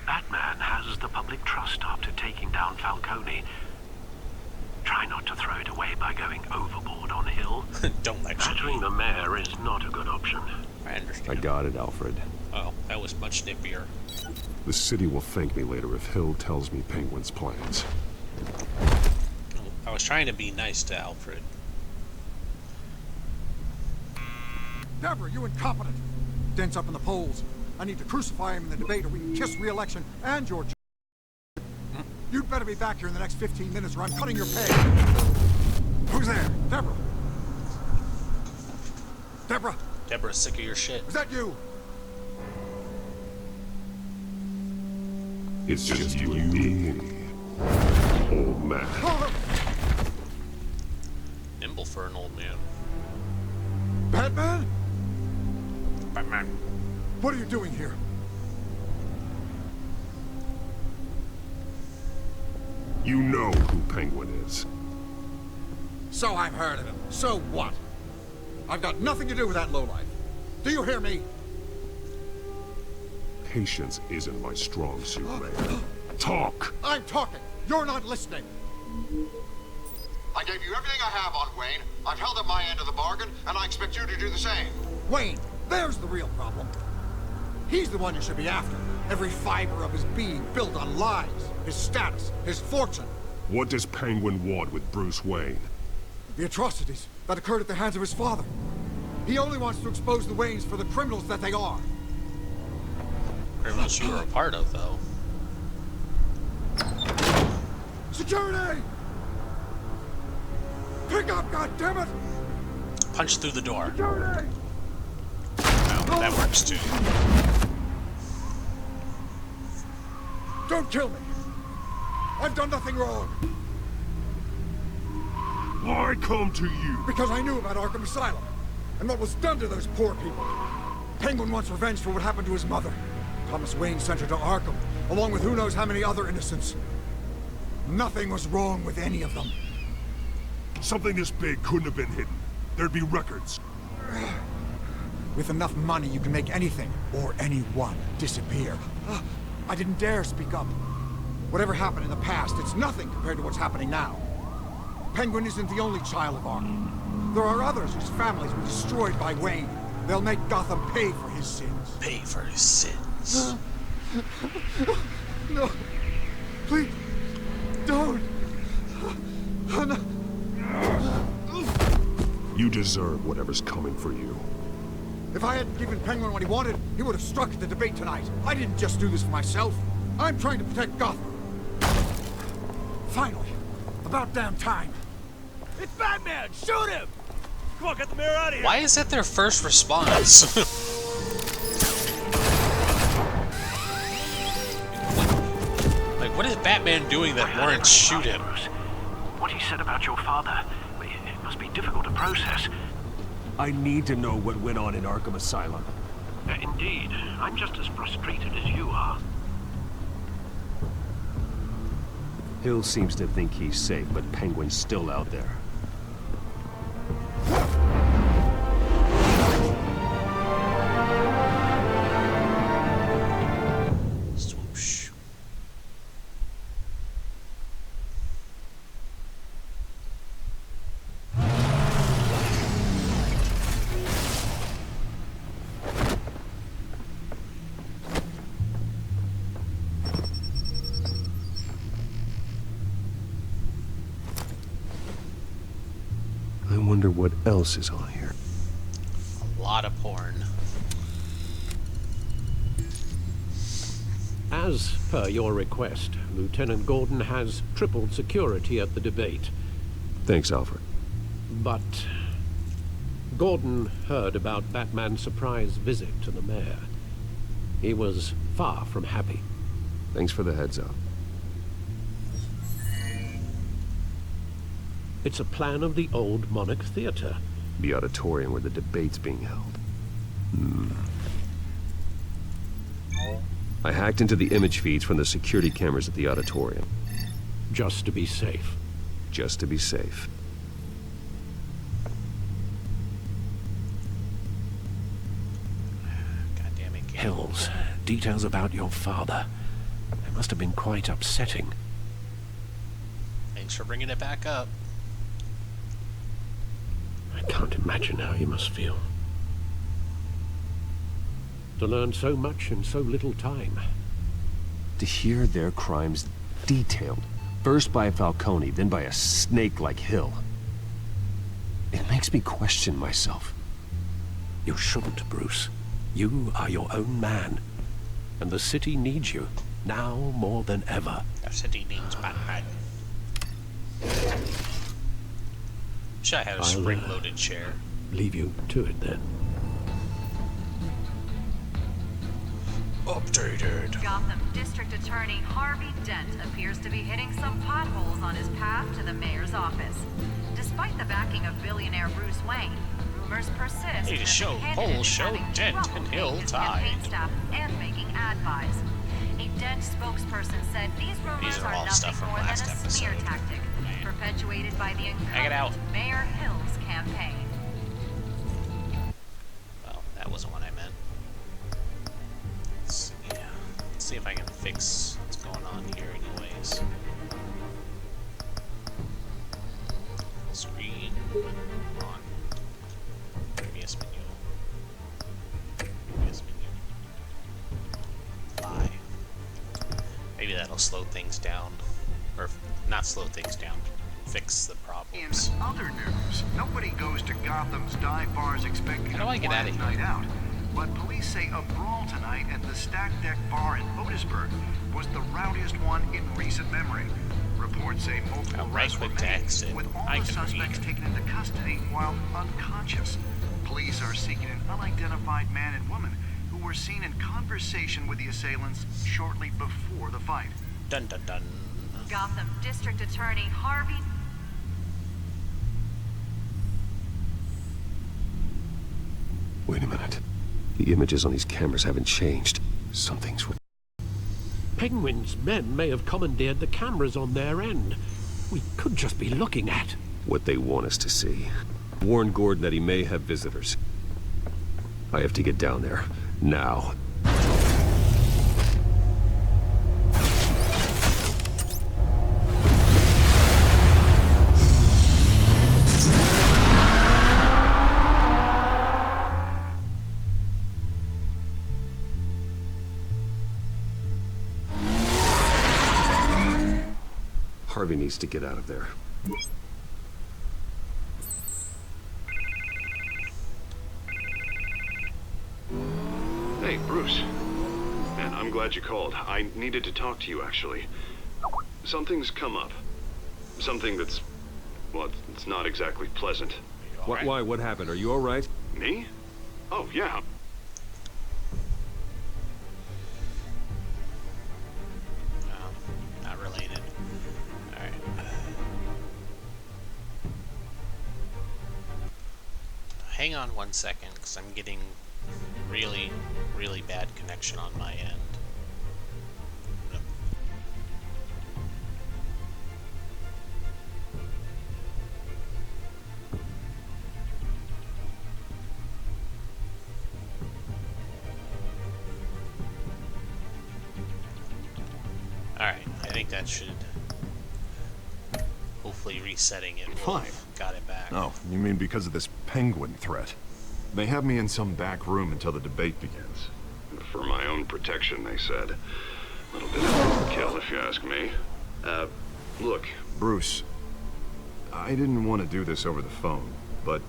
Batman has the public trust after taking down Falcone. Try not to throw it away by going overboard on Hill. Don't lecture. Battering the mayor is not a good option. I understand. I got it, Alfred. Oh, that was much nippier. The city will thank me later if Hill tells me Penguin's plans. I was trying to be nice to Alfred. Deborah, you incompetent! Dent's up in the polls. I need to crucify him in the debate or we can kiss re-election and your... You'd better be back here in the next 15 minutes or I'm cutting your pay. Who's there? Deborah? Deborah? Deborah's sick of your shit. Is that you? It's just you and me, old man. Nimble for an old man. Batman? Batman. What are you doing here? You know who Penguin is. So I've heard of him. So what? I've got nothing to do with that lowlife. Do you hear me? Patience isn't my strong suit, man. Talk! I'm talking. You're not listening. I gave you everything I have on Wayne. I've held up my end of the bargain, and I expect you to do the same. Wayne, there's the real problem. He's the one you should be after. Every fiber of his being built on lies, his status, his fortune. What does Penguin want with Bruce Wayne? The atrocities that occurred at the hands of his father. He only wants to expose the Waynes for the criminals that they are. Criminals you were a part of, though. Security! Pick up, goddammit! Punch through the door. Security! No, that works too. Don't kill me! I've done nothing wrong! Why come to you? Because I knew about Arkham Asylum, and what was done to those poor people. Penguin wants revenge for what happened to his mother. Thomas Wayne sent her to Arkham, along with who knows how many other innocents. Nothing was wrong with any of them. Something this big couldn't have been hidden. There'd be records. With enough money, you can make anything, or anyone, disappear. I didn't dare speak up. Whatever happened in the past, it's nothing compared to what's happening now. Penguin isn't the only child of Arkham. There are others whose families were destroyed by Wayne. They'll make Gotham pay for his sins. Pay for his sins. No. Please. Don't. Oh, no. You deserve whatever's coming for you. If I hadn't given Penguin what he wanted, he would have struck at the debate tonight. I didn't just do this for myself. I'm trying to protect Gotham. Finally. About damn time. It's Batman! Shoot him! Come on, get the mayor out of here! Why is that their first response? Like, what is Batman doing that warrants shoot him? What he said about your father, it must be difficult to process. I need to know what went on in Arkham Asylum. Indeed. I'm just as frustrated as you are. Hill seems to think he's safe, but Penguin's still out there. Swoosh. I wonder what else is on here. A lot of porn. As per your request, Lieutenant Gordon has tripled security at the debate. Thanks, Alfred. But Gordon heard about Batman's surprise visit to the mayor. He was far from happy. Thanks for the heads up. It's a plan of the old Monarch Theater. The auditorium where the debate's being held. I hacked into the image feeds from the security cameras at the auditorium. Just to be safe. Just to be safe. God damn it, Gale. Hills, details about your father. They must have been quite upsetting. Thanks for bringing it back up. I can't imagine how you must feel. To learn so much in so little time. To hear their crimes detailed, first by Falcone, then by a snake like Hill. It makes me question myself. You shouldn't, Bruce. You are your own man. And the city needs you, now more than ever. The city needs Batman. Wish I had a spring-loaded chair. Leave you to it then. Updated. Gotham District Attorney Harvey Dent appears to be hitting some potholes on his path to the mayor's office. Despite the backing of billionaire Bruce Wayne, rumors persist Hey, to that show the candidate polls is show having Dent trouble and paying Hill his tied. campaign staff and making ad buys. A Dent spokesperson said these rumors are all nothing stuff from more than a last smear episode. tactic, perpetuated by the it out. incumbent Mayor Hill's campaign. Well, that wasn't what I meant. Let's see if I can fix what's going on here anyways. Screen on. Previous menu. Previous menu. 5. Maybe that'll slow things down. Or not slow things down. Fix the problems. In other news, nobody goes to Gotham's dive bars expecting How do I a get out quiet of here? night out. But police say a brawl tonight at the Stack Deck Bar in Otisburg was the rowdiest one in recent memory. Reports say multiple arrests were made, with all the suspects taken into custody while unconscious. Police are seeking an unidentified man and woman who were seen in conversation with the assailants shortly before the fight. Dun dun dun. Gotham District Attorney Harvey Wait a minute. The images on these cameras haven't changed. Something's wrong. Penguin's men may have commandeered the cameras on their end. We could just be looking at What they want us to see. Warn Gordon that he may have visitors. I have to get down there. Now. Harvey needs to get out of there. Hey, Bruce. Man, I'm glad you called. I needed to talk to you, actually. Something's come up. Something that's... well, it's not exactly pleasant. Why? What happened? Are you all right? Me? Oh, yeah. Not related. Alright. Hang on 1 second, because I'm getting really, really bad connection on my end. Alright, I think that should... hopefully resetting it will have got it back. Oh, you mean because of this penguin threat? They have me in some back room until the debate begins. For my own protection, they said. A little bit of overkill, if you ask me. Look, Bruce, I didn't want to do this over the phone, but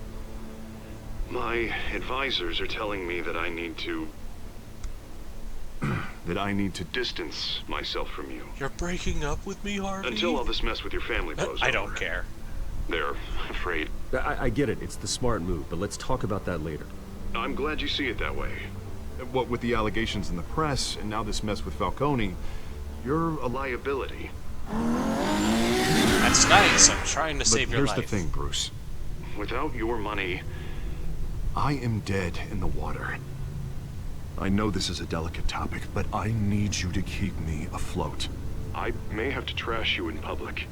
my advisors are telling me that I need to... distance myself from you. You're breaking up with me, Harvey? Until all this mess with your family blows over. I don't care. They're afraid. I get it. It's the smart move, but let's talk about that later. I'm glad you see it that way. What with the allegations in the press, and now this mess with Falcone, you're a liability. That's nice. I'm trying to save your life. Here's the thing, Bruce. Without your money, I am dead in the water. I know this is a delicate topic, but I need you to keep me afloat. I may have to trash you in public,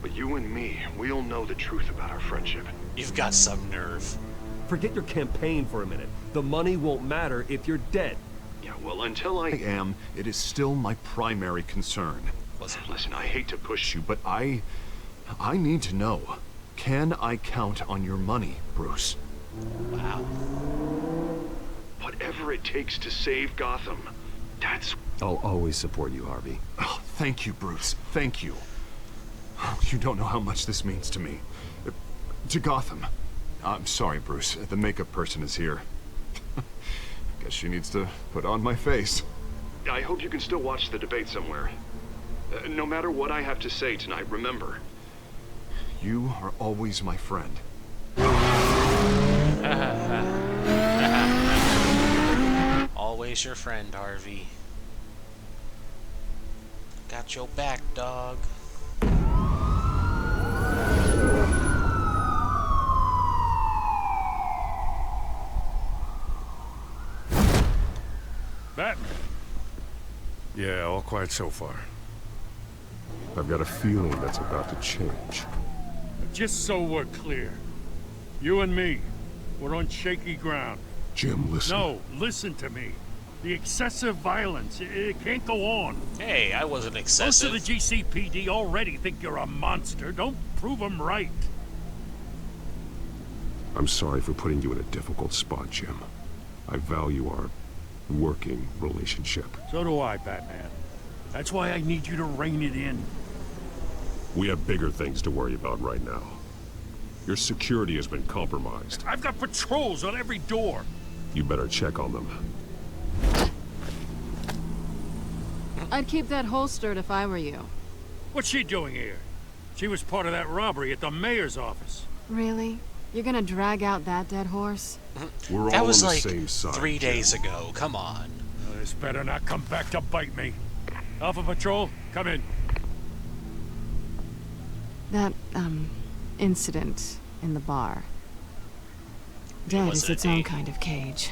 but you and me, we'll know the truth about our friendship. You've got some nerve. Forget your campaign for a minute. The money won't matter if you're dead. Yeah, well, until I am, it is still my primary concern. Listen, I hate to push you, but I need to know. Can I count on your money, Bruce? Wow. Whatever it takes to save Gotham, that's... I'll always support you, Harvey. Oh, thank you, Bruce. Thank you. You don't know how much this means to me. To Gotham. I'm sorry, Bruce. The makeup person is here. Guess she needs to put on my face. I hope you can still watch the debate somewhere. No matter what I have to say tonight, remember, you are always my friend. Always your friend, Harvey. Got your back, dog. Batman. Yeah, all quiet so far. I've got a feeling that's about to change. Just so we're clear, you and me, we're on shaky ground. Jim, listen. No, listen to me. The excessive violence, it can't go on. Hey, I wasn't excessive. Most of the GCPD already think you're a monster. Don't prove them right. I'm sorry for putting you in a difficult spot, Jim. I value our working relationship. So do I, Batman. That's why I need you to rein it in. We have bigger things to worry about right now. Your security has been compromised. I've got patrols on every door. You better check on them. I'd keep that holstered if I were you. What's she doing here? She was part of that robbery at the mayor's office. Really? You're gonna drag out that dead horse? We're that all was on the like same side, 3 days ago. Come on. This better not come back to bite me. Alpha Patrol, come in. That, incident in the bar. Dead is its own kind of cage.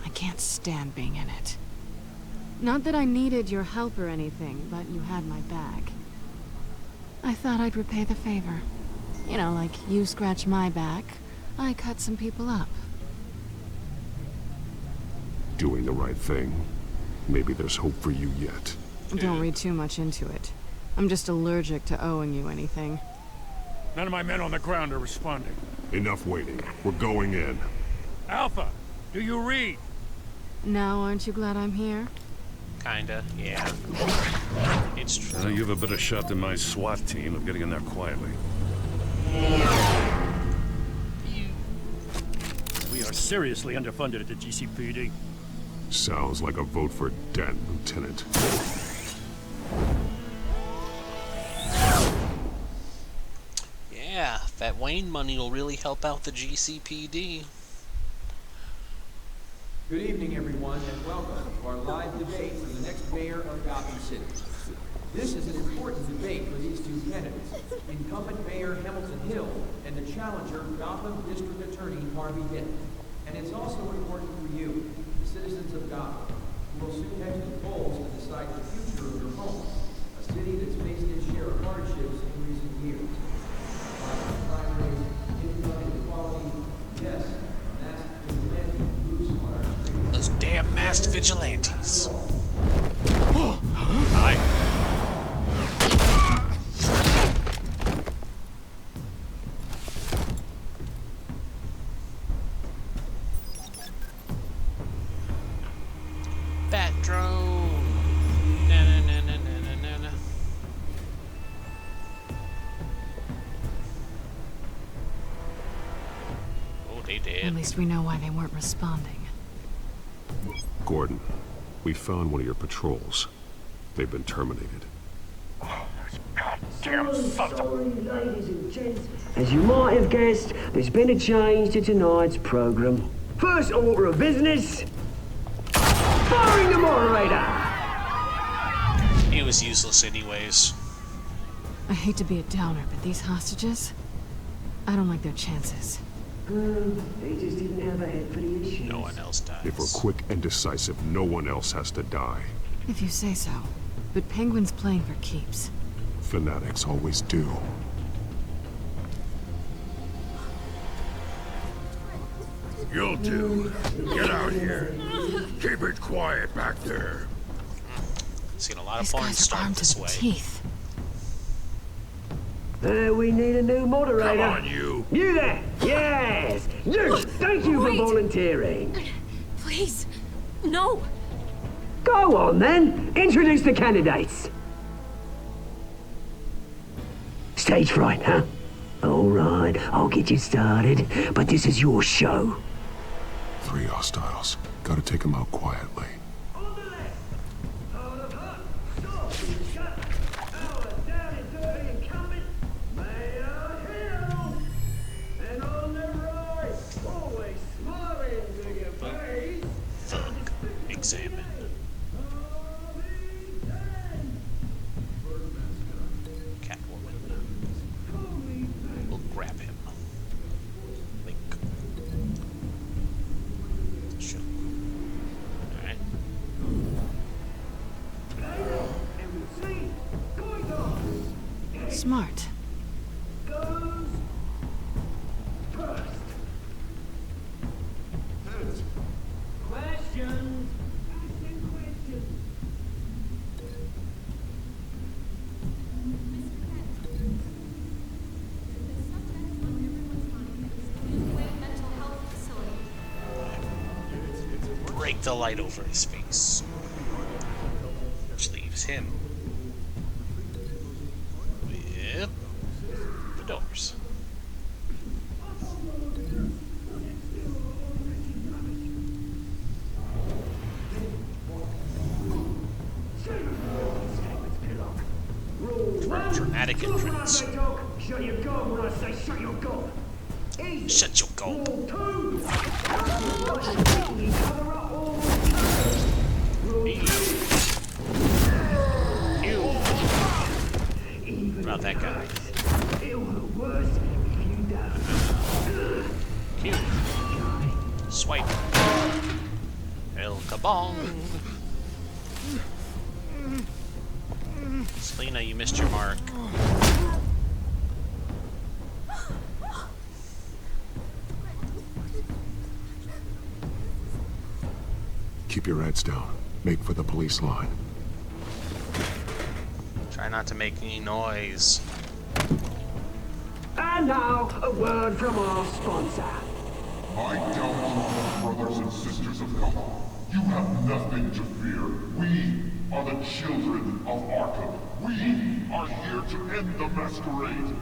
I can't stand being in it. Not that I needed your help or anything, but you had my back. I thought I'd repay the favor. You know, like you scratch my back, I cut some people up. Doing the right thing. Maybe there's hope for you yet. Don't read too much into it. I'm just allergic to owing you anything. None of my men on the ground are responding. Enough waiting. We're going in. Alpha, do you read? Now, aren't you glad I'm here? Kinda, yeah. It's true. You have a better shot than my SWAT team of getting in there quietly. We are seriously underfunded at the GCPD. Sounds like a vote for Dent, Lieutenant. Yeah, that Wayne money will really help out the GCPD. Good evening, everyone, and welcome to our live debate for the next mayor of Gotham City. This is an important debate for these two candidates, incumbent Mayor Hamilton Hill and the challenger, Gotham District Attorney Harvey Dent. And it's also important for you, the citizens of Gotham, who will soon head to the polls to decide the future of your home, a city that's faced its share of hardships in recent years. Crime rates, income inequality, yes, masked vigilante loose on our streets. Those damn masked vigilantes. Hi. Bat drone. Na na na na na na na. Oh, they did. At least we know why they weren't responding. Gordon, we found one of your patrols. They've been terminated. Goddamn sorry, ladies and gents. As you might have guessed, there's been a change to tonight's program. First order of business, firing the moderator. He was useless anyways. I hate to be a downer, but these hostages, I don't like their chances. They just didn't have a head for the issue. No one else dies. If we're quick and decisive, no one else has to die. If you say so. But Penguin's playing for keeps. Fanatics always do. You two, get out here. Keep it quiet back there. Seen a lot of These porn guys are start armed this to the way. teeth. We need a new moderator. Come on, you. You there? Yes. You. Thank you for volunteering. Please, no. Go on then. Introduce the candidates. Stage fright, huh? All right, I'll get you started, but this is your show. 3 hostiles. Gotta take them out quietly. Examine. Catwoman. We'll grab him. Link. Sure. Alright. Smart. Questions? Break the light over his face. Which leaves him with the doors. For a dramatic entrance. Shut your gob when I say shut your gob. Shut your gob. About that guy. Cute. Swipe. El Kabong. Selena, you missed your mark. Keep your heads down. Make for the police line. Try not to make any noise. And now, a word from our sponsor. My doubtful brothers and sisters of Gotham, you have nothing to fear. We are the children of Arkham. to end the masquerade.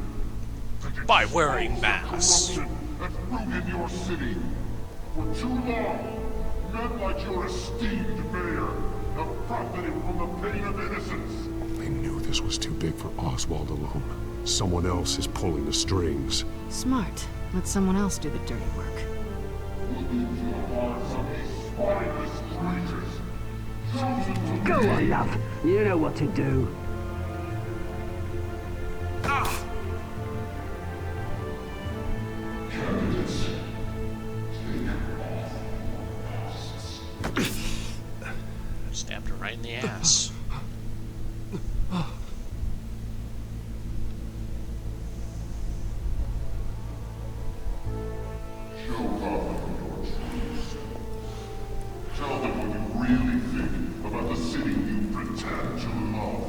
By wearing masks. And ruin your city. For too long, men like your esteemed mayor have profited from the pain of innocence. They knew this was too big for Oswald alone. Someone else is pulling the strings. Smart. Let someone else do the dirty work. Go on, love. You know what to do. Stabbed her right in the ass. Tell them what you really think about the city you pretend to love.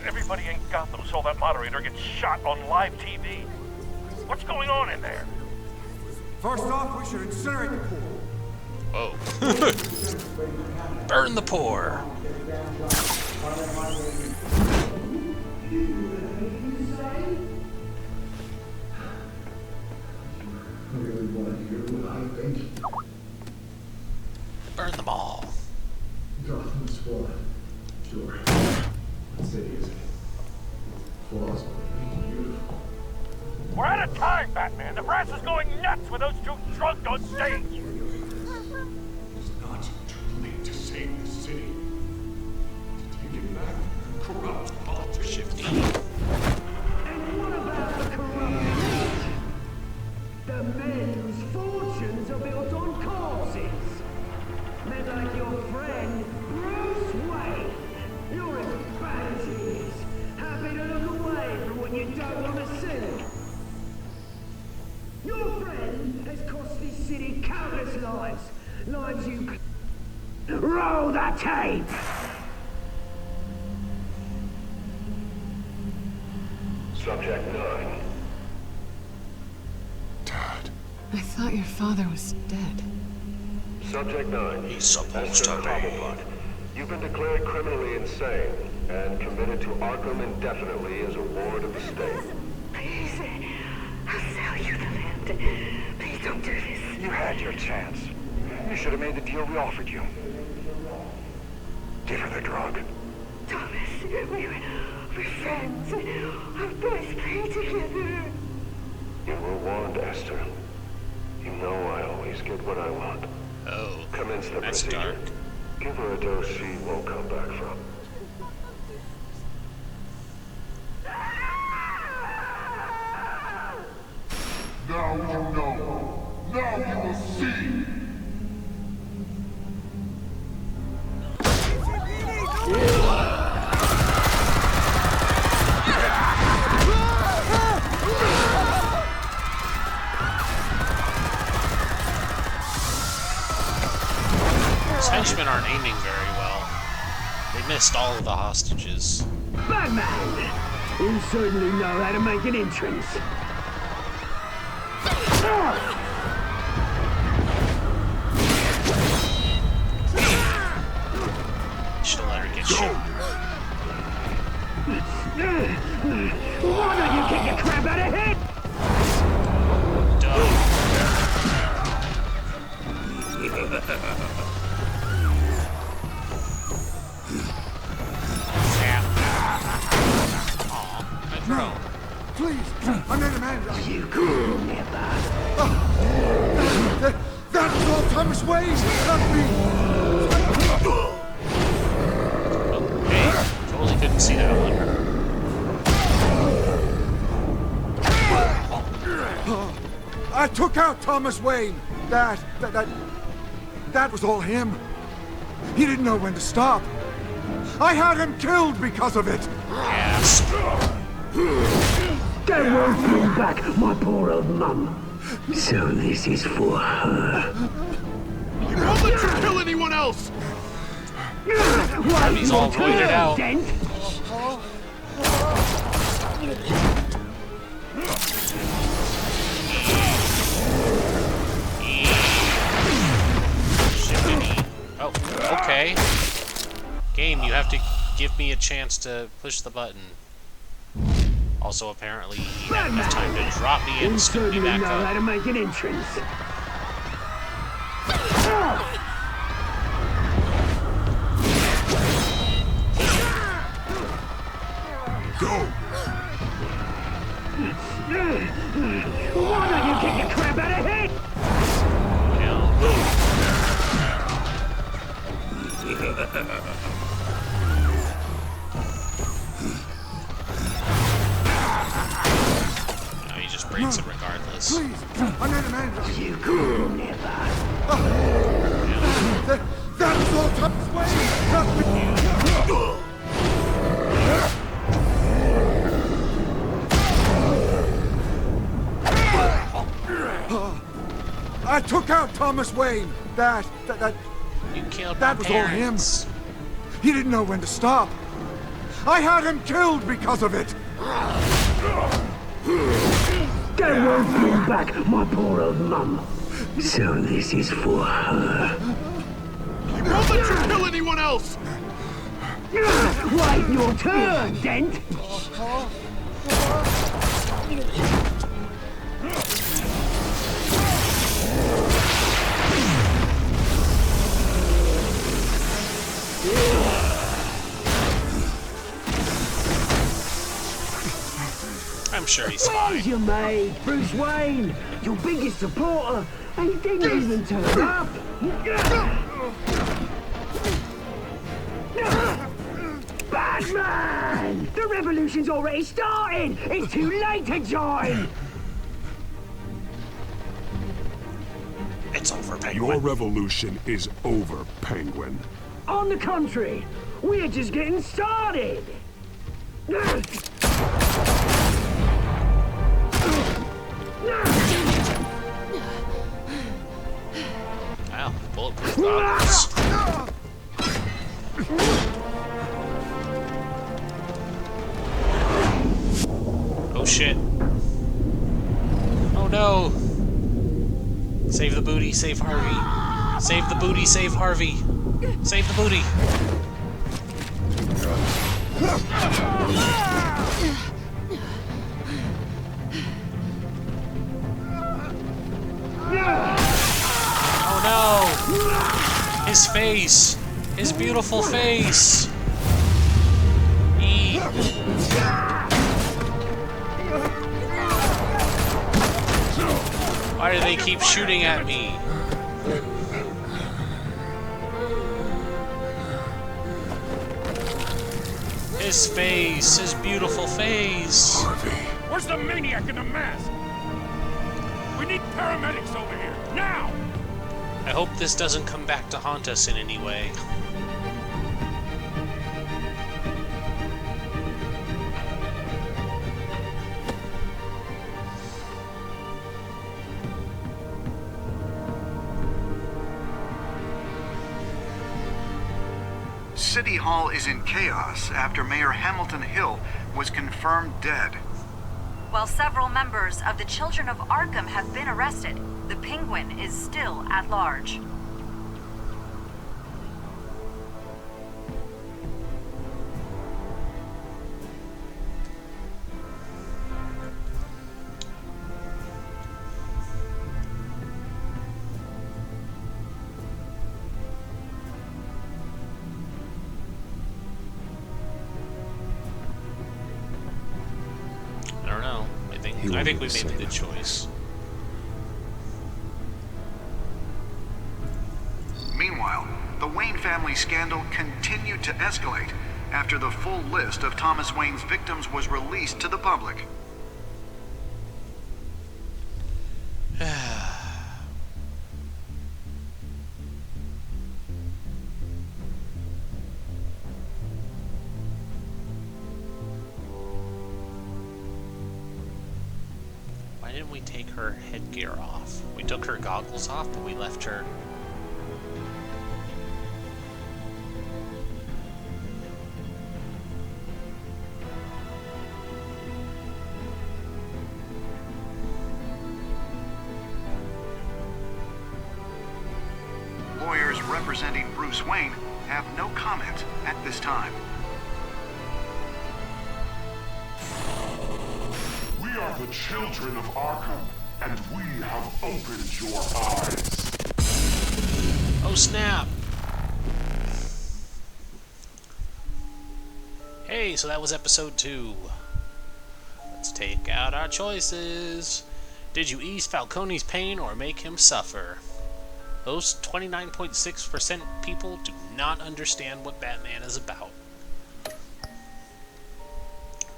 Everybody in Gotham saw that moderator get shot on live TV. What's going on in there? First off, we should incinerate the pool. Whoa. Burn the poor. Burn them all. Gotham's flawed. Sure. The city is flaws, but making beautiful. We're out of time, Batman. The press is going nuts with those two drunk on stage. It's not too late to save the city. To take it back from corrupt politics. Shifty. And what about the corruption? The men whose fortunes are built on corpses. Men like your friend, Bruce Wayne. You're as bad as he is. Happy to look away from what you don't want to see. Your friend has cost this city countless lives. Lives you could... Roll the tape! Subject 9. Dad. I thought your father was dead. Subject 9. He's supposed to be. You've been declared criminally insane and committed to Arkham indefinitely as a ward of the state. Please, I'll sell you the land. Please don't do this. You had your chance. You should have made the deal we offered you. Give her the drug. Thomas, we're friends. Our boys play together. You were warned, Esther. You know I always get what I want. Oh, Commence the that's procedure. dark. Give her a dose she won't come back from. Now you know. Now you will see. His henchmen aren't aiming very well. They missed all of the hostages. Batman! You certainly know how to make an entrance. Should let her get shot. Why don't you kick your crap out of here? No, please, I made a man. You could never. That was all Thomas Wayne, not me. Hey, totally couldn't see that one. I took out Thomas Wayne. That was all him. He didn't know when to stop. I had him killed because of it. Yes. That won't bring back my poor old mum. So this is for her. You won't let you kill anyone else! He's all roided out. Oh, okay. Game, you have to give me a chance to push the button. Also, apparently, he had enough time to drop me and scoop me back up. How to make an entrance. Go! Why don't you kick the crap out of it? No, he just breaks it regardless. Please, I need a man. You could never. That was all Thomas Wayne. I took out Thomas Wayne. That you killed that my was parents. all him. He didn't know when to stop. I had him killed because of it. That won't bring back my poor old mum. So this is for her. He won't let you kill anyone else! Wait your turn, Dent! I'm sure he's fine. Where's your mate, Bruce Wayne? Your biggest supporter, and he didn't even turn up. Batman! The revolution's already started! It's too late to join! It's over, Penguin. Your revolution is over, Penguin. On the contrary, we're just getting started! Wow, bulletproof goggles. Oh shit. Oh no. Save the booty, save Harvey. Save the booty, save Harvey. Save the booty. Oh no! His face! His beautiful face! Why do they keep shooting at me? His face, his beautiful face. Harvey. Where's the maniac in the mask? We need paramedics over here, now! I hope this doesn't come back to haunt us in any way. City Hall is in chaos after Mayor Hamilton Hill was confirmed dead. While several members of the Children of Arkham have been arrested, the Penguin is still at large. I think we made a good choice. Meanwhile, the Wayne family scandal continued to escalate after the full list of Thomas Wayne's victims was released to the public. Why didn't we take her headgear off? We took her goggles off, but we left her... Lawyers representing Bruce Wayne have no comment at this time. are the children of Arkham, and we have opened your eyes. Oh snap! Hey, so that was episode 2. Let's take out our choices. Did you ease Falcone's pain or make him suffer? Those 29.6% people do not understand what Batman is about.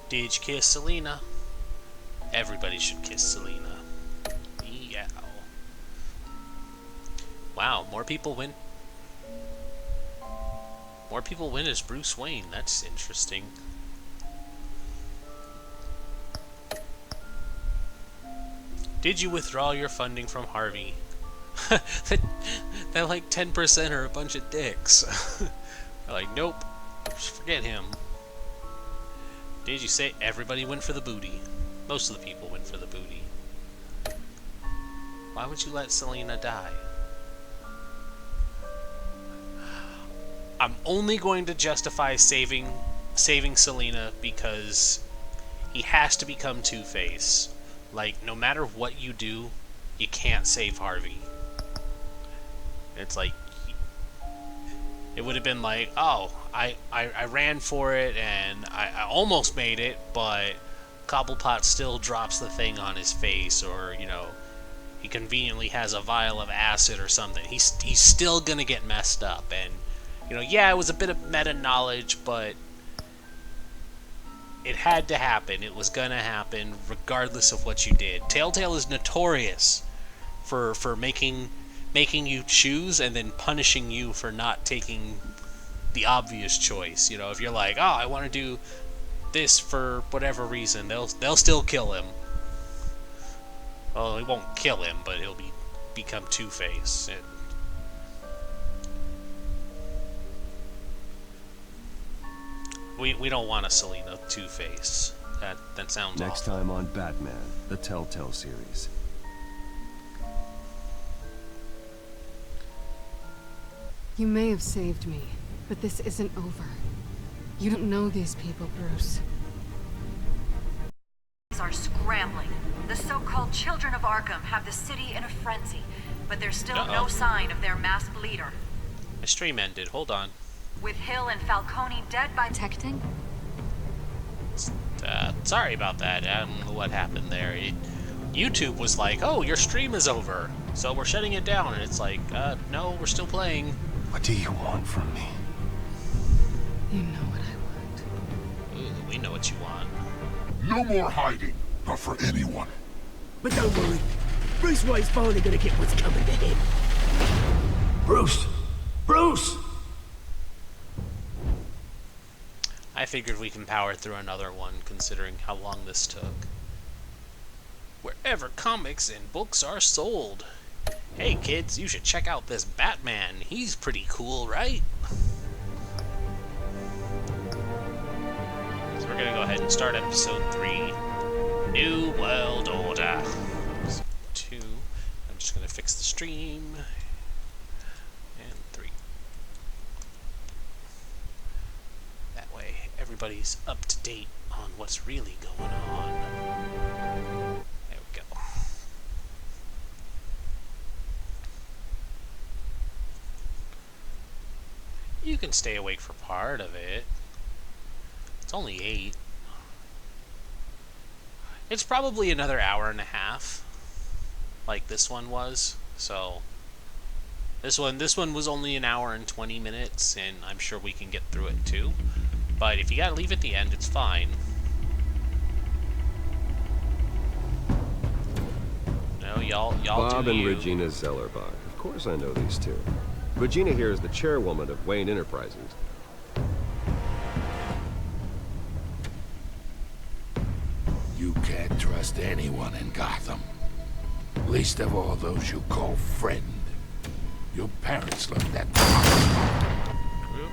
Did you kiss Selina? Everybody should kiss Selina. Meow. Wow, more people win. More people win as Bruce Wayne. That's interesting. Did you withdraw your funding from Harvey? that like 10% are a bunch of dicks. They're like, nope, just forget him. Did you say everybody went for the booty? Most of the people went for the booty. Why would you let Selina die? I'm only going to justify saving Selina because he has to become Two-Face. Like, no matter what you do, you can't save Harvey. It's like, it would have been like, oh, I ran for it and I almost made it, but Cobblepot still drops the thing on his face, or, you know, he conveniently has a vial of acid or something. He's still gonna get messed up, and, you know, yeah, it was a bit of meta-knowledge, but it had to happen. It was gonna happen regardless of what you did. Telltale is notorious for making you choose and then punishing you for not taking the obvious choice. You know, if you're like, oh, I want to do this for whatever reason, they'll still kill him. Well, it won't kill him, but he'll become Two-Face. We don't want a Selina Two-Face. That sounds Next awful. time on Batman, the Telltale series. You may have saved me, but this isn't over. You don't know these people, Bruce. Are scrambling. The so-called Children of Arkham have the city in a frenzy, but there's still no sign of their masked leader. My stream ended. Hold on. With Hill and Falcone dead by texting? Sorry about that. I don't know what happened there. YouTube was like, oh, your stream is over, so we're shutting it down. And it's like, no, we're still playing. What do you want from me? You know what I want. Ooh, we know what you want. No more hiding, not for anyone. But don't worry. Bruce Wayne's finally gonna get what's coming to him. Bruce! Bruce! I figured we can power through another one, considering how long this took. Wherever comics and books are sold. Hey kids, you should check out this Batman. He's pretty cool, right? So we're gonna go ahead and start episode 3. New World Order. So 2. I'm just gonna fix the stream. And 3. That way everybody's up to date on what's really going on. There we go. You can stay awake for part of it. It's only 8. It's probably another hour and a half, like this one was. So this one was only an hour and 20 minutes, and I'm sure we can get through it too. But if you gotta leave at the end, it's fine. No, y'all Bob do and you. Regina Zellerbach. Of course I know these two. Regina here is the chairwoman of Wayne Enterprises. You can't trust anyone in Gotham. Least of all those you call friend. Your parents learned that.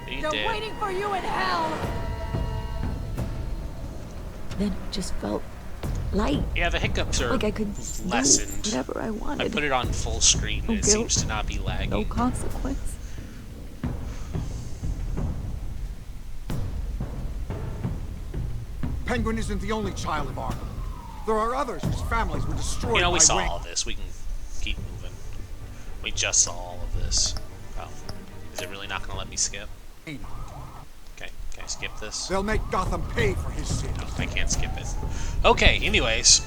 They're waiting for you in hell! Then it just felt light. Yeah, the hiccups are like I could lessened. Do whatever I wanted. I put it on full screen and it seems to not be lagging. No consequence. Penguin isn't the only child of Arkham. There are others whose families were destroyed. You know, we by saw Wayne. all this. We can keep moving. We just saw all of this. Oh, is it really not going to let me skip? Okay, can I skip this? They'll make Gotham pay for his sins. No, I can't skip it. Okay, anyways.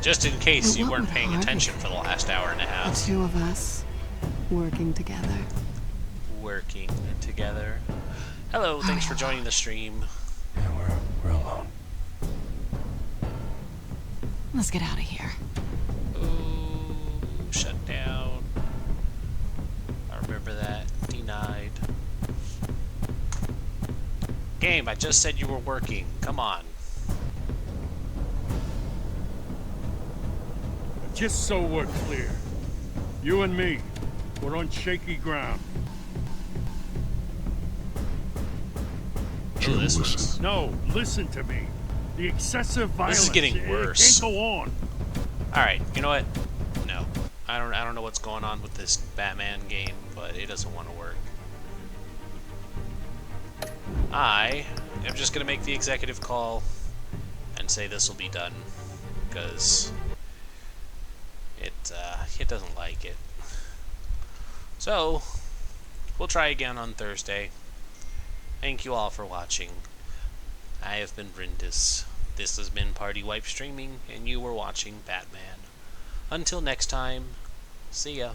Just in case you weren't paying attention for the last hour and a half. The two of us working together. Working together. Hello, thanks for joining the stream. Yeah, we're alone. Let's get out of here. Ooh, shut down. I remember that. Denied. Game, I just said you were working. Come on. Just so we're clear, you and me, we're on shaky ground. Oh, this one's... No, listen to me. The excessive violence. This is getting worse. It can't go on. All right, you know what? No, I don't know what's going on with this Batman game, but it doesn't want to work. I am just gonna make the executive call and say this will be done because it doesn't like it. So we'll try again on Thursday. Thank you all for watching. I have been Brindis. This has been Party Wipe Streaming, and you were watching Batman. Until next time, see ya.